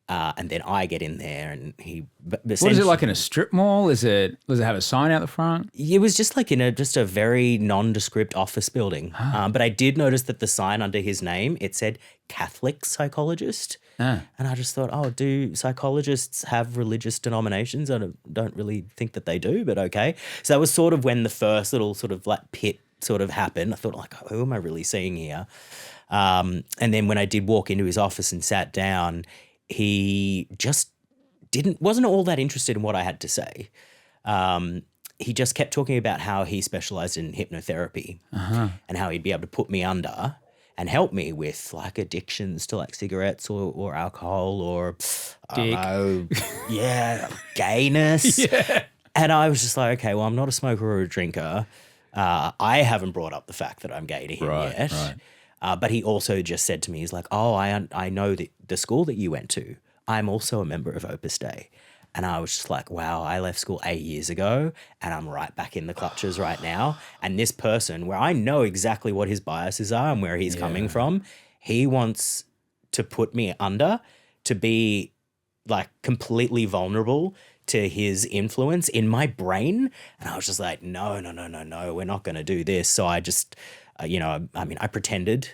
And then I get in there, and he. What is it like in a strip mall? Does it have a sign out the front? It was just like in a very nondescript office building. But I did notice that the sign under his name, it said Catholic psychologist. And I just thought, do psychologists have religious denominations? I don't really think that they do, but okay. So that was sort of when the first little sort of like pit sort of happened. I thought, like, who am I really seeing here? And then when I did walk into his office and sat down, he just wasn't all that interested in what I had to say. He just kept talking about how he specialized in hypnotherapy and how he'd be able to put me under and help me with like addictions to like cigarettes or alcohol or I don't know, gayness. And I was just like, okay, well, I'm not a smoker or a drinker. I haven't brought up the fact that I'm gay to him yet. Right. But he also just said to me, he's like, I know that the school that you went to, I'm also a member of Opus Dei. And I was just like, wow, I left school 8 years ago and I'm right back in the clutches right now. And this person, where I know exactly what his biases are and where he's coming from, he wants to put me under to be like completely vulnerable to his influence in my brain. And I was just like, no, we're not going to do this. So I just, I pretended.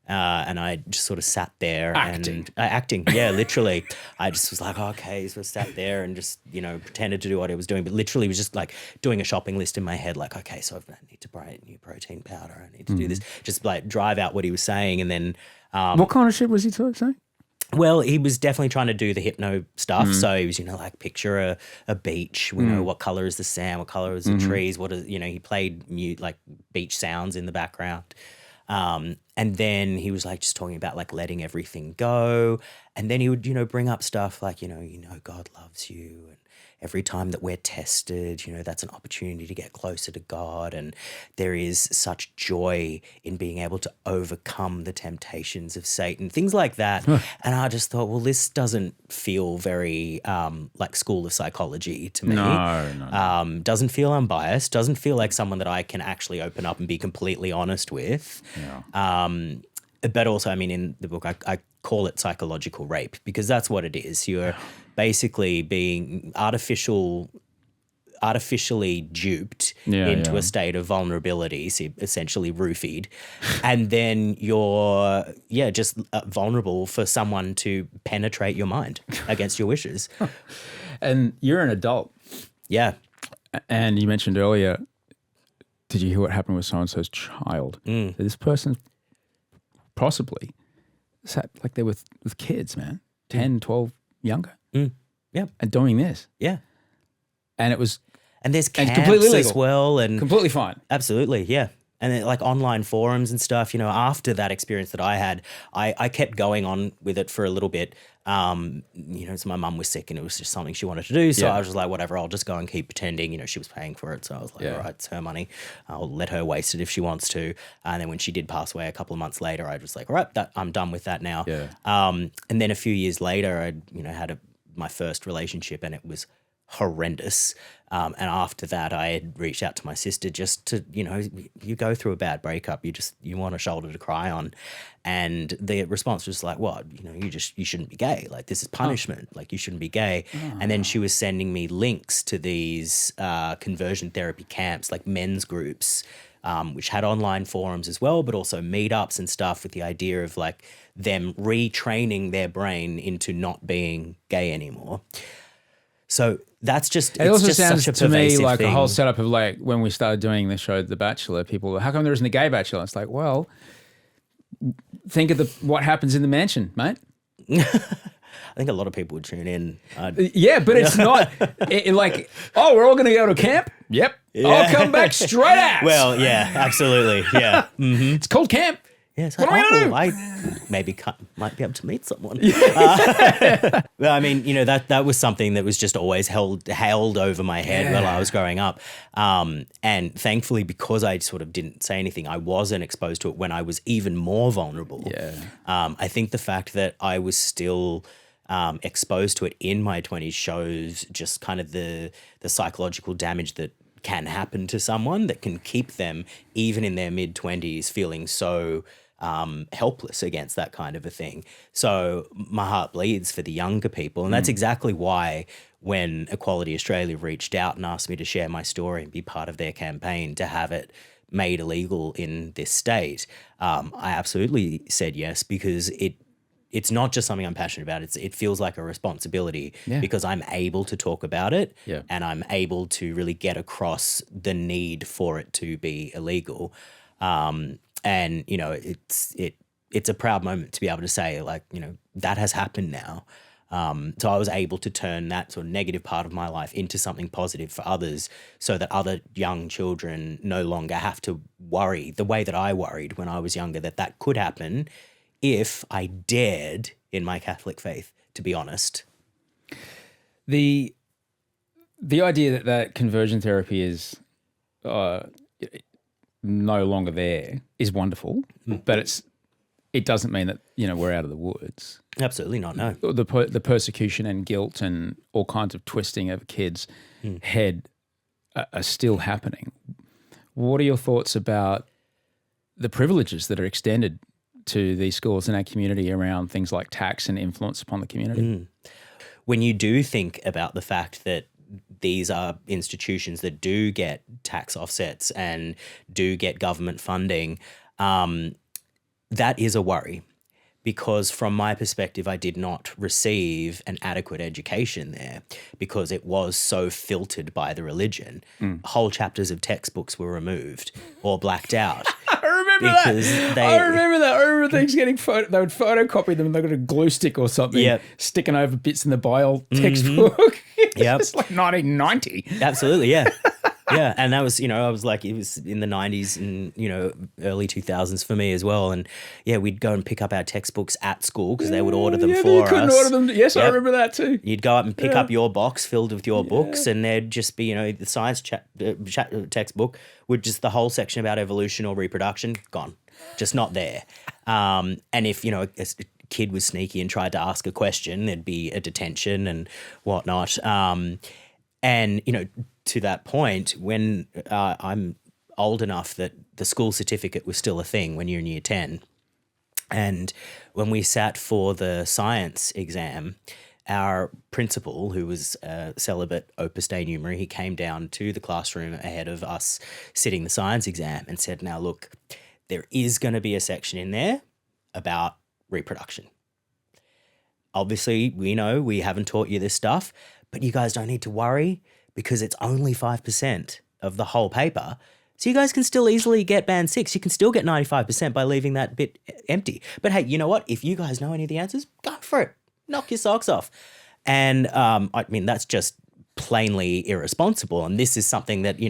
And I just sort of sat there acting. Yeah, literally. I just was like, okay, so I sat there and just, pretended to do what I was doing, but literally was just like doing a shopping list in my head. Like, okay, so I need to buy a new protein powder. I need to do this. Just like drive out what he was saying. And then, what kind of shit was he saying? Well, he was definitely trying to do the hypno stuff. So he was, like picture a beach, what color is the sand? What color is the trees? What is, he played mute, like beach sounds in the background. And then he was like just talking about like letting everything go. And then he would, bring up stuff like, God loves you. And every time that we're tested, that's an opportunity to get closer to God. And there is such joy in being able to overcome the temptations of Satan, things like that. And I just thought, well, this doesn't feel very like School of Psychology to me. No. Doesn't feel unbiased, doesn't feel like someone that I can actually open up and be completely honest with. Yeah. But also, I mean, in the book, I call it psychological rape because that's what it is. You're basically being artificially duped into a state of vulnerability, so essentially roofied, and then you're just vulnerable for someone to penetrate your mind against your wishes. And you're an adult. Yeah. And you mentioned earlier, did you hear what happened with so-and-so's child? So this person possibly sat like they're with kids, man, 10, 12, younger. Yeah. And doing this. Yeah. And it was... And there's camps as well. And completely fine. Absolutely, yeah. And then like online forums and stuff, after that experience that I had, I kept going on with it for a little bit. So my mum was sick and it was just something she wanted to do. So I was just like, whatever, I'll just go and keep pretending, she was paying for it. So I was like, all right, it's her money. I'll let her waste it if she wants to. And then when she did pass away a couple of months later, I was like, all right, I'm done with that now. Yeah. And then a few years later, I had my first relationship and it was horrendous. And after that, I had reached out to my sister just to, you go through a bad breakup, you want a shoulder to cry on. And the response was like, what, you shouldn't be gay. Like, this is punishment. Like, you shouldn't be gay. And then she was sending me links to these conversion therapy camps, like men's groups, which had online forums as well, but also meetups and stuff with the idea of like them retraining their brain into not being gay anymore. So that's just, it also just sounds such a to me pervasive like thing. a whole setup of like when we started doing the show, The Bachelor, people, how come there isn't a gay bachelor? It's like, well, think of what happens in the mansion, mate. I think a lot of people would tune in. Yeah, but it's not like, oh, we're all going to go to camp? Yep. Yeah. I'll come back straight out. Well, yeah, absolutely. Yeah. It's called camp. Yeah, it's What like, am I gonna do? I maybe might be able to meet someone. Well, I mean, that was something that was just always held over my head while I was growing up. And thankfully, because I sort of didn't say anything, I wasn't exposed to it when I was even more vulnerable. Yeah. I think the fact that I was still exposed to it in my 20s shows just kind of the psychological damage that can happen to someone, that can keep them, even in their mid-20s, feeling so helpless against that kind of a thing. So my heart bleeds for the younger people. And that's exactly why when Equality Australia reached out and asked me to share my story and be part of their campaign to have it made illegal in this state, I absolutely said yes, because it's not just something I'm passionate about. It feels like a responsibility because I'm able to talk about it and I'm able to really get across the need for it to be illegal. And, it's a proud moment to be able to say, like, that has happened now. So I was able to turn that sort of negative part of my life into something positive for others, so that other young children no longer have to worry the way that I worried when I was younger, that could happen if I dared in my Catholic faith, to be honest. The idea that conversion therapy is no longer there is wonderful, but it doesn't mean that we're out of the woods. Absolutely not. No, the persecution and guilt and all kinds of twisting of a kid's head are still happening. What are your thoughts about the privileges that are extended to these schools in our community around things like tax and influence upon the community? When you do think about the fact that these are institutions that do get tax offsets and do get government funding, that is a worry, because from my perspective, I did not receive an adequate education there because it was so filtered by the religion. Whole chapters of textbooks were removed or blacked out. I remember that. I remember things getting they would photocopy them and they got a glue stick or something sticking over bits in the bio textbook. It's like 1990. Absolutely, yeah. Yeah, and that was, I was like, it was in the 90s and, early 2000s for me as well. And, we'd go and pick up our textbooks at school because they would order them for us. You couldn't order them. Yes, I remember that too. You'd go up and pick up your box filled with your books, and there'd just be, the science textbook with just the whole section about evolution or reproduction gone, just not there. And if, a kid was sneaky and tried to ask a question, there'd be a detention and whatnot. And, to that point, when I'm old enough that the school certificate was still a thing when you're in year 10, and when we sat for the science exam, our principal, who was a celibate Opus Dei numerary, he came down to the classroom ahead of us sitting the science exam and said, now look, there is going to be a section in there about reproduction. Obviously, we know we haven't taught you this stuff, but you guys don't need to worry because it's only 5% of the whole paper. So you guys can still easily get band 6. You can still get 95% by leaving that bit empty. But hey, you know what? If you guys know any of the answers, go for it. Knock your socks off. And that's just plainly irresponsible. And this is something that,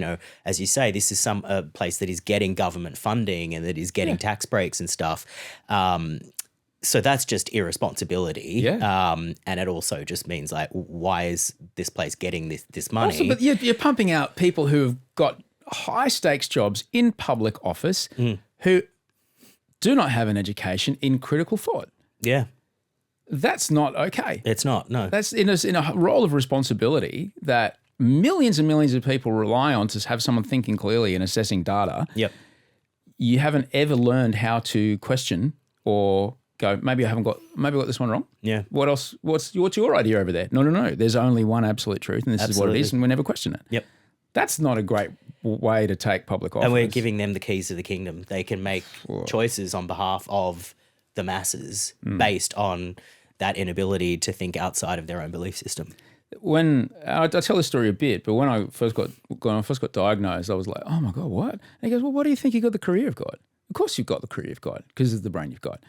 as you say, this is some place that is getting government funding and that is getting tax breaks and stuff. So that's just irresponsibility. Yeah. And it also just means, like, why is this place getting this money? Also, but you're pumping out people who've got high stakes jobs in public office who do not have an education in critical thought. Yeah. That's not okay. It's not, no. That's in a role of responsibility that millions and millions of people rely on to have someone thinking clearly and assessing data. Yep. You haven't ever learned how to question or go, maybe I got this one wrong. Yeah. What else? What's your idea over there? No. There's only one absolute truth, and this is what it is, and we never question it. Yep. That's not a great way to take public office. And we're giving them the keys to the kingdom. They can make choices on behalf of the masses based on that inability to think outside of their own belief system. When I tell this story a bit, but when I first got diagnosed, I was like, "Oh my God, what?" And he goes, "Well, why do you think you got the career of God? Of course, you've got the career of God because of the brain you've got."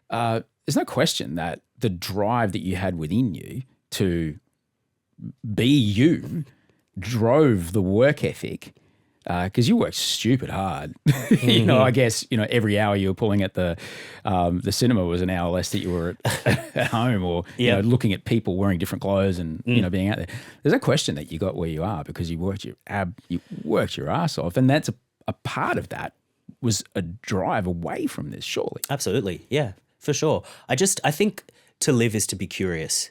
There's no question that the drive that you had within you to be you drove the work ethic, because you worked stupid hard. I guess, every hour you were pulling at the cinema was an hour less that you were at home, or looking at people wearing different clothes and being out there. There's a question that you got where you are because you worked your ass off, and that's a part of that was a drive away from this, surely. Absolutely, yeah, for sure. I think to live is to be curious,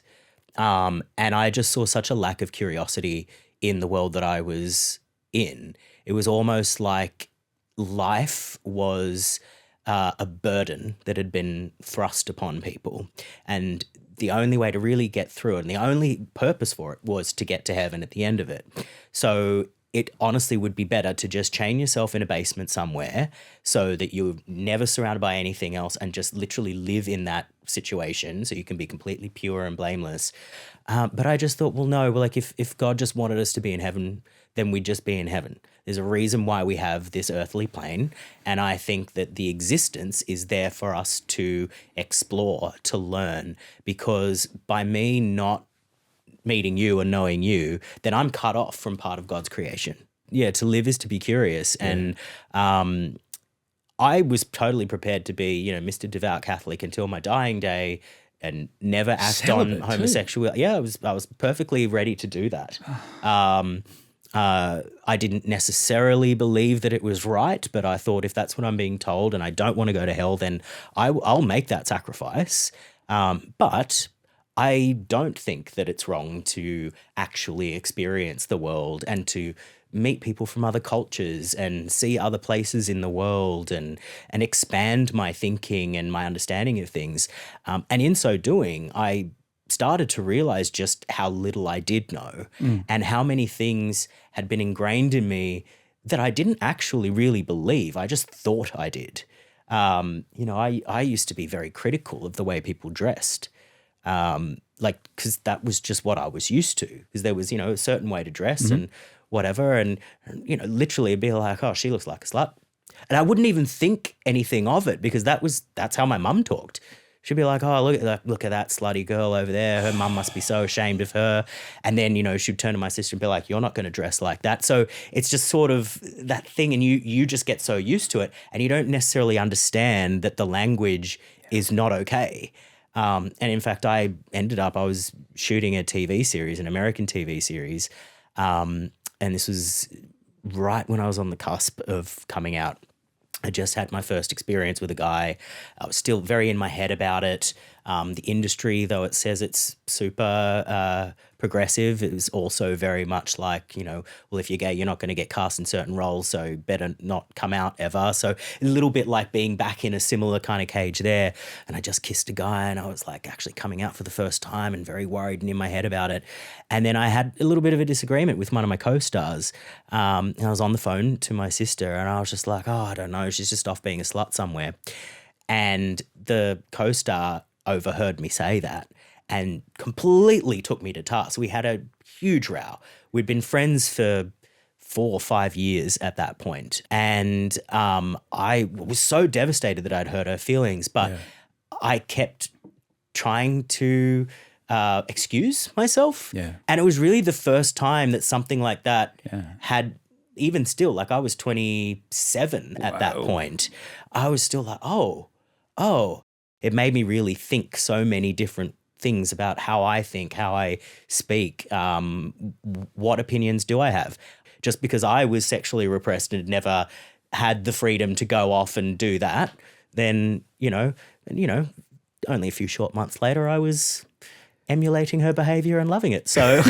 and I just saw such a lack of curiosity in the world that I was in. It was almost like life was a burden that had been thrust upon people. And the only way to really get through it, and the only purpose for it, was to get to heaven at the end of it. So it honestly would be better to just chain yourself in a basement somewhere so that you're never surrounded by anything else and just literally live in that situation so you can be completely pure and blameless. But I just thought, well, no, like if God just wanted us to be in heaven, then we'd just be in heaven. There's a reason why we have this earthly plane, and I think that the existence is there for us to explore, to learn, because by me not meeting you and knowing you, then I'm cut off from part of God's creation. Yeah, to live is to be curious. Yeah. And I was totally prepared to be, Mr. Devout Catholic until my dying day and never act on homosexuality. Yeah, I was perfectly ready to do that. I didn't necessarily believe that it was right, but I thought if that's what I'm being told and I don't want to go to hell, then I'll make that sacrifice. But I don't think that it's wrong to actually experience the world and to meet people from other cultures and see other places in the world and expand my thinking and my understanding of things. And in so doing, I started to realize just how little I did know and how many things had been ingrained in me that I didn't actually really believe. I just thought I did. I used to be very critical of the way people dressed. Because that was just what I was used to, because there was, a certain way to dress and whatever. And, literally it'd be like, oh, she looks like a slut. And I wouldn't even think anything of it because that's how my mum talked. She'd be like, oh, look at that slutty girl over there. Her mum must be so ashamed of her. And then, she'd turn to my sister and be like, you're not going to dress like that. So it's just sort of that thing, and you just get so used to it and you don't necessarily understand that the language is not okay. And in fact, I was shooting a TV series, an American TV series. And this was right when I was on the cusp of coming out. I just had my first experience with a guy. I was still very in my head about it. The industry, though it says it's super progressive, it was also very much like, well, if you're gay, you're not going to get cast in certain roles, so better not come out ever. So a little bit like being back in a similar kind of cage there. And I just kissed a guy and I was like actually coming out for the first time and very worried and in my head about it. And then I had a little bit of a disagreement with one of my co-stars. And I was on the phone to my sister and I was just like, oh, I don't know, she's just off being a slut somewhere. And the co-star overheard me say that and completely took me to task. We had a huge row. We'd been friends for 4 or 5 years at that point. And I was so devastated that I'd hurt her feelings, but I kept trying to excuse myself. Yeah. And it was really the first time that something like that had, even still, like I was 27 at that point. I was still like, oh. It made me really think so many different things about how I think, how I speak, what opinions do I have? Just because I was sexually repressed and never had the freedom to go off and do that, then, only a few short months later, I was emulating her behavior and loving it. So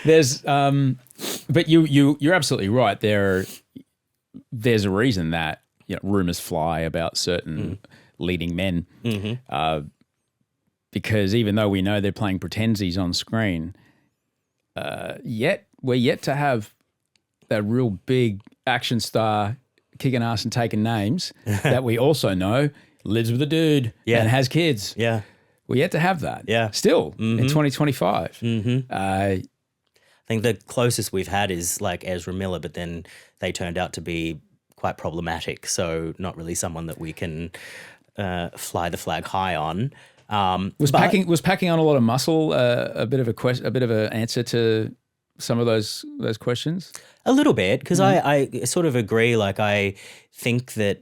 there's, but you're absolutely right. There's a reason that, rumors fly about certain leading men, because even though we know they're playing pretensies on screen, we're yet to have that real big action star kicking ass and taking names that we also know lives with a dude and has kids. Yeah. We're yet to have that. Yeah. Still in 2025. I think the closest we've had is like Ezra Miller, but then they turned out to be quite problematic. So not really someone that we can fly the flag high on. Was packing on a lot of muscle a bit of an answer to some of those questions? A little bit, because I sort of agree. Like, I think that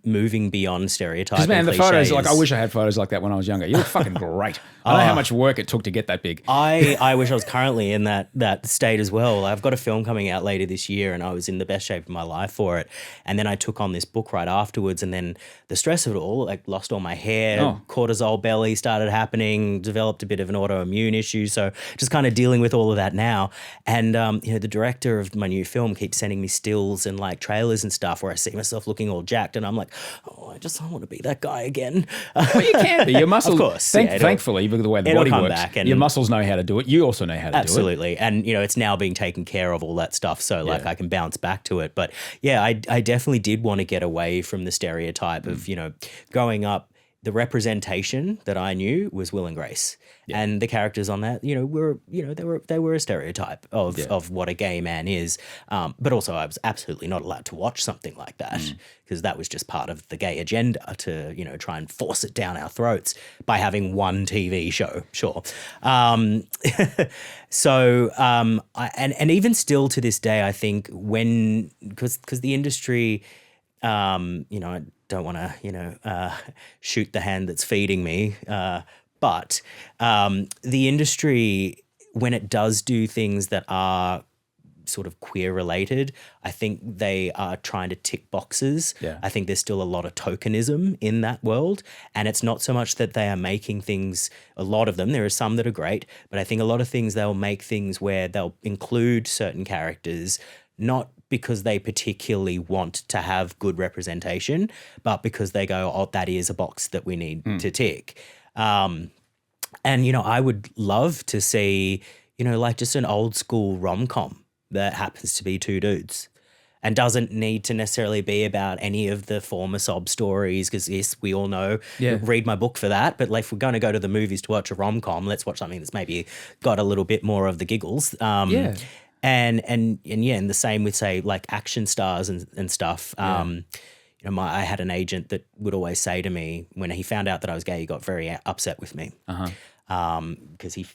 moving beyond stereotypes. Because, man, the photos, like, I wish I had photos like that when I was younger. You look fucking great. I don't know how much work it took to get that big. I wish I was currently in that state as well. I've got a film coming out later this year, and I was in the best shape of my life for it. And then I took on this book right afterwards, and then the stress of it all, like, lost all my hair, cortisol belly started happening, developed a bit of an autoimmune issue. So just kind of dealing with all of that now. And the director of my new film keeps sending me stills and like trailers and stuff where I see myself looking all jacked, and I'm like, I don't want to be that guy again. Well, you can be. Your muscles, of course. Thankfully, the way the body works, back and your muscles know how to do it. You also know how to do it. Absolutely. And, it's now being taken care of, all that stuff. So, I can bounce back to it. But, yeah, I definitely did want to get away from the stereotype of, growing up. The representation that I knew was Will and Grace, and the characters on that, they were a stereotype of what a gay man is. But also, I was absolutely not allowed to watch something like that because that was just part of the gay agenda to try and force it down our throats by having one TV show. Sure. So and even still to this day, I think because the industry, I don't want to, shoot the hand that's feeding me. But the industry, when it does do things that are sort of queer related, I think they are trying to tick boxes. Yeah. I think there's still a lot of tokenism in that world. And it's not so much that they are making things, a lot of them, there are some that are great, but I think a lot of things, they'll make things where they'll include certain characters, not because they particularly want to have good representation, but because they go, that is a box that we need to tick. And, I would love to see, like just an old school rom-com that happens to be two dudes and doesn't need to necessarily be about any of the former sob stories, because, yes, we all know, read my book for that. But if we're going to go to the movies to watch a rom-com, let's watch something that's maybe got a little bit more of the giggles. And the same with, say, like action stars and stuff. I had an agent that would always say to me, when he found out that I was gay, he got very upset with me because he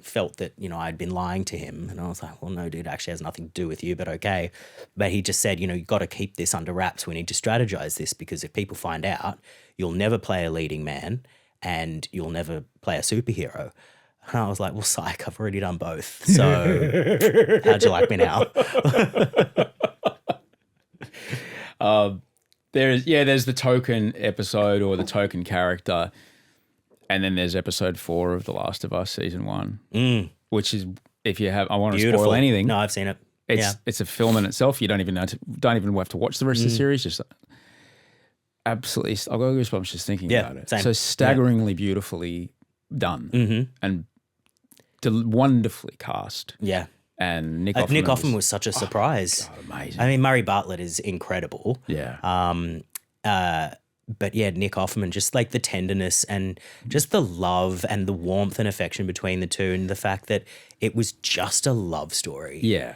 felt that, I'd been lying to him. And I was like, well, no, dude, it actually has nothing to do with you, but okay. But he just said, you've got to keep this under wraps. We need to strategize this, because if people find out, you'll never play a leading man and you'll never play a superhero. And I was like, well, psych, I've already done both. So how'd you like me now? There's the token episode or the token character. And then there's episode 4 of The Last of Us season 1, which is, if you have, I want to spoil anything. No, I've seen it. It's a film in itself. You don't even have to watch the rest of the series. Just absolutely, I've got goosebumps just thinking about it. Same. So staggeringly beautifully done and wonderfully cast. Yeah. And Nick Offerman was such a surprise. God, amazing. I mean, Murray Bartlett is incredible. Yeah. But yeah, Nick Offerman, just like the tenderness and just the love and the warmth and affection between the two, and the fact that it was just a love story. Yeah.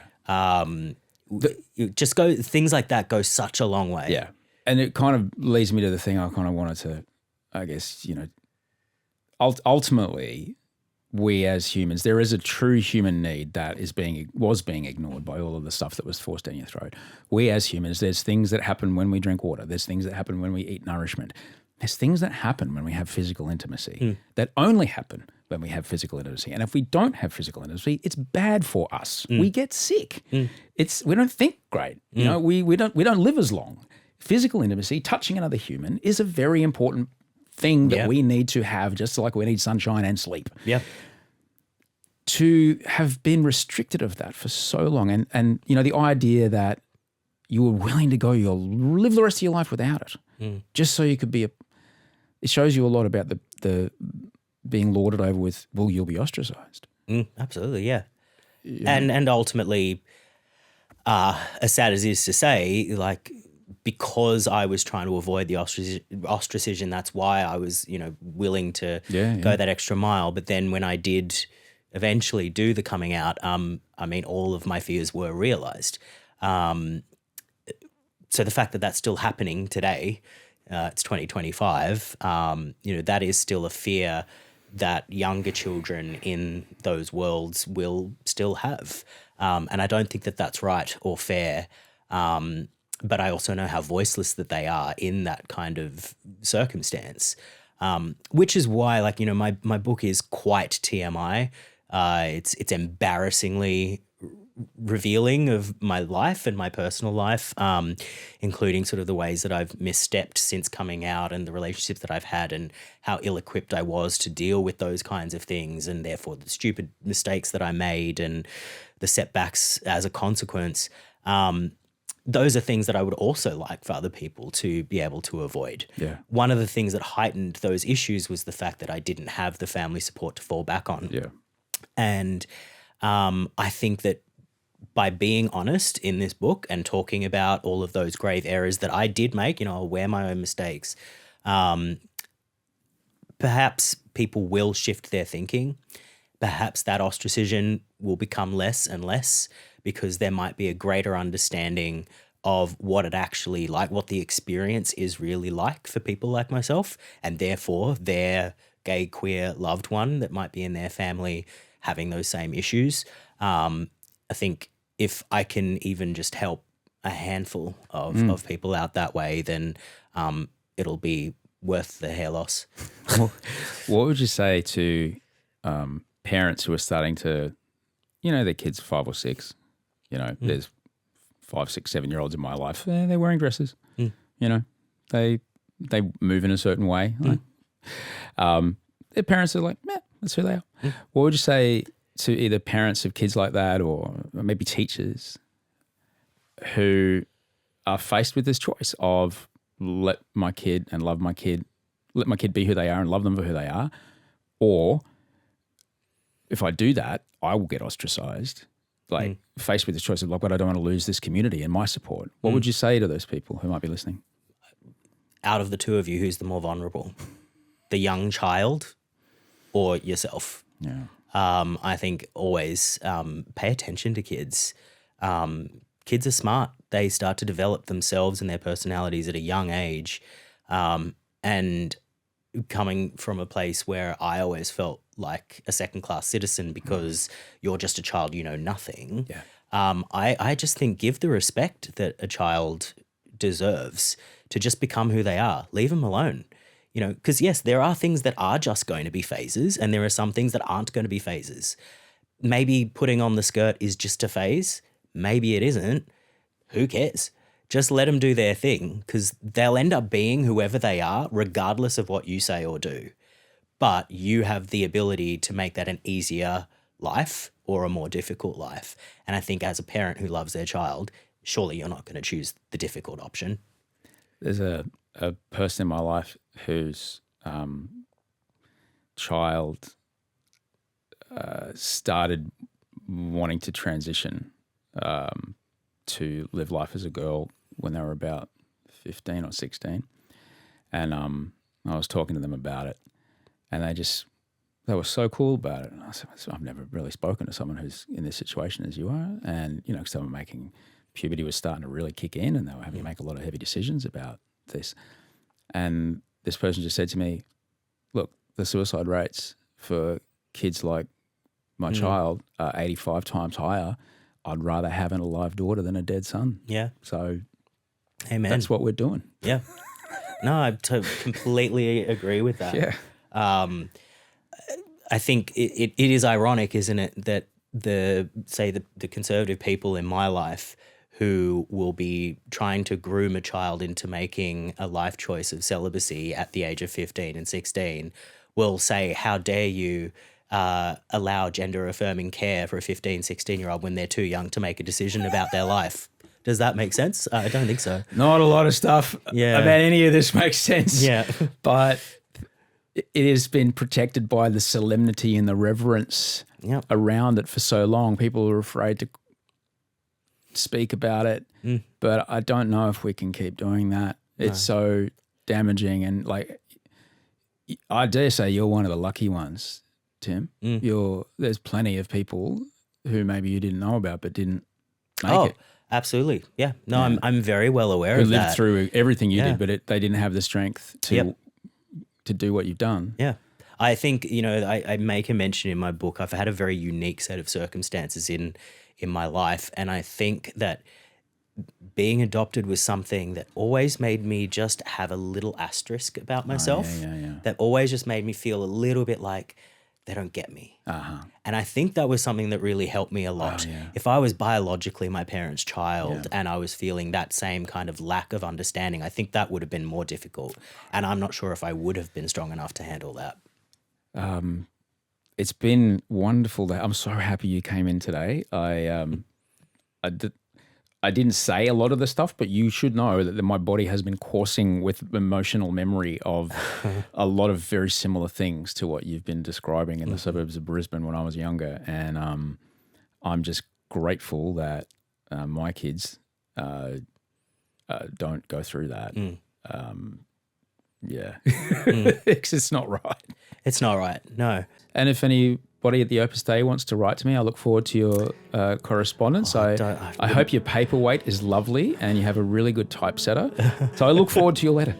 Things like that go such a long way. Yeah. And it kind of leads me to the thing I kind of wanted to, I guess, ultimately, we as humans, there is a true human need that was being ignored by all of the stuff that was forced down your throat. We as humans, there's things that happen when we drink water. There's things that happen when we eat nourishment. There's things that happen when we have physical intimacy that only happen when we have physical intimacy. And if we don't have physical intimacy, it's bad for us. We get sick. We don't think great. We don't live as long. Physical intimacy, touching another human, is a very important thing that we need to have, just like we need sunshine and sleep. Yeah. To have been restricted of that for so long, and the idea that you were willing to you'll live the rest of your life without it, just so you could be it shows you a lot about the being lorded over with, well, you'll be ostracized. Absolutely, yeah. And ultimately, as sad as it is to say, like, because I was trying to avoid the ostracism, that's why I was, willing to go that extra mile. But then when I did eventually do the coming out, I mean, all of my fears were realized. So the fact that that's still happening today it's 2025, that is still a fear that younger children in those worlds will still have. And I don't think that that's right or fair. But I also know how voiceless that they are in that kind of circumstance, which is why, my book is quite TMI. It's embarrassingly revealing of my life and my personal life, including sort of the ways that I've misstepped since coming out and the relationships that I've had and how ill-equipped I was to deal with those kinds of things, and therefore the stupid mistakes that I made and the setbacks as a consequence. Those are things that I would also like for other people to be able to avoid. Yeah. One of the things that heightened those issues was the fact that I didn't have the family support to fall back on. Yeah. And I think that by being honest in this book and talking about all of those grave errors that I did make, I'll aware my own mistakes, perhaps people will shift their thinking. Perhaps that ostracism will become less and less because there might be a greater understanding of what it actually like, what the experience is really like for people like myself, and therefore their gay, queer loved one that might be in their family having those same issues. I think if I can even just help a handful of people out that way, then it'll be worth the hair loss. What would you say to parents who are starting to, their kids 5 or 6, there's 5, 6, 7-year-olds in my life, they're wearing dresses, they move in a certain way. Their parents are like, that's who they are. What would you say to either parents of kids like that or maybe teachers who are faced with this choice of let my kid and love my kid, let my kid be who they are and love them for who they are, or if I do that, I will get ostracized, faced with this choice of but I don't want to lose this community and my support. What would you say to those people who might be listening? Out of the two of you, who's the more vulnerable? The young child or yourself? Yeah. I think always pay attention to kids. Kids are smart. They start to develop themselves and their personalities at a young age. And coming from a place where I always felt like a second-class citizen because you're just a child, you know nothing. Yeah. I just think give the respect that a child deserves to just become who they are. Leave them alone. Because yes, there are things that are just going to be phases and there are some things that aren't going to be phases. Maybe putting on the skirt is just a phase. Maybe it isn't. Who cares? Just let them do their thing because they'll end up being whoever they are regardless of what you say or do. But you have the ability to make that an easier life or a more difficult life. And I think as a parent who loves their child, surely you're not going to choose the difficult option. There's a person in my life whose child started wanting to transition to live life as a girl when they were about 15 or 16. And I was talking to them about it and they were so cool about it. And I said, I've never really spoken to someone who's in this situation as you are. And, because they were puberty was starting to really kick in and they were having to make a lot of heavy decisions about this. And this person just said to me, look, the suicide rates for kids like my child are 85 times higher. I'd rather have an alive daughter than a dead son. Yeah. So amen. That's what we're doing. Yeah. No, I completely agree with that. Yeah. I think it is ironic, isn't it, that the conservative people in my life who will be trying to groom a child into making a life choice of celibacy at the age of 15 and 16 will say, how dare you allow gender-affirming care for a 15, 16-year-old when they're too young to make a decision about their life. Does that make sense? I don't think so. Not a lot of stuff about any of this makes sense. Yeah. But it has been protected by the solemnity and the reverence around it for so long. People are afraid to speak about it, but I don't know if we can keep doing that. It's so damaging, and I dare say you're one of the lucky ones, Tim. There's plenty of people who maybe you didn't know about but didn't make it. Absolutely. Yeah. No, I'm very well aware Who of lived that. through everything you Yeah. did, but they didn't have the strength to do what you've done. Yeah. I think, I make a mention in my book, I've had a very unique set of circumstances in my life. And I think that being adopted was something that always made me just have a little asterisk about myself. That always just made me feel a little bit like they don't get me. And I think that was something that really helped me a lot. If I was biologically my parents' child and I was feeling that same kind of lack of understanding, I think that would have been more difficult. And I'm not sure if I would have been strong enough to handle that. It's been wonderful. I'm so happy you came in today. I didn't say a lot of the stuff, but you should know that my body has been coursing with emotional memory of a lot of very similar things to what you've been describing in the suburbs of Brisbane when I was younger. And I'm just grateful that my kids don't go through that. It's not right. It's not right, no. And if anybody at the Opus Dei wants to write to me, I look forward to your correspondence. I hope your paperweight is lovely and you have a really good typesetter. So I look forward to your letter.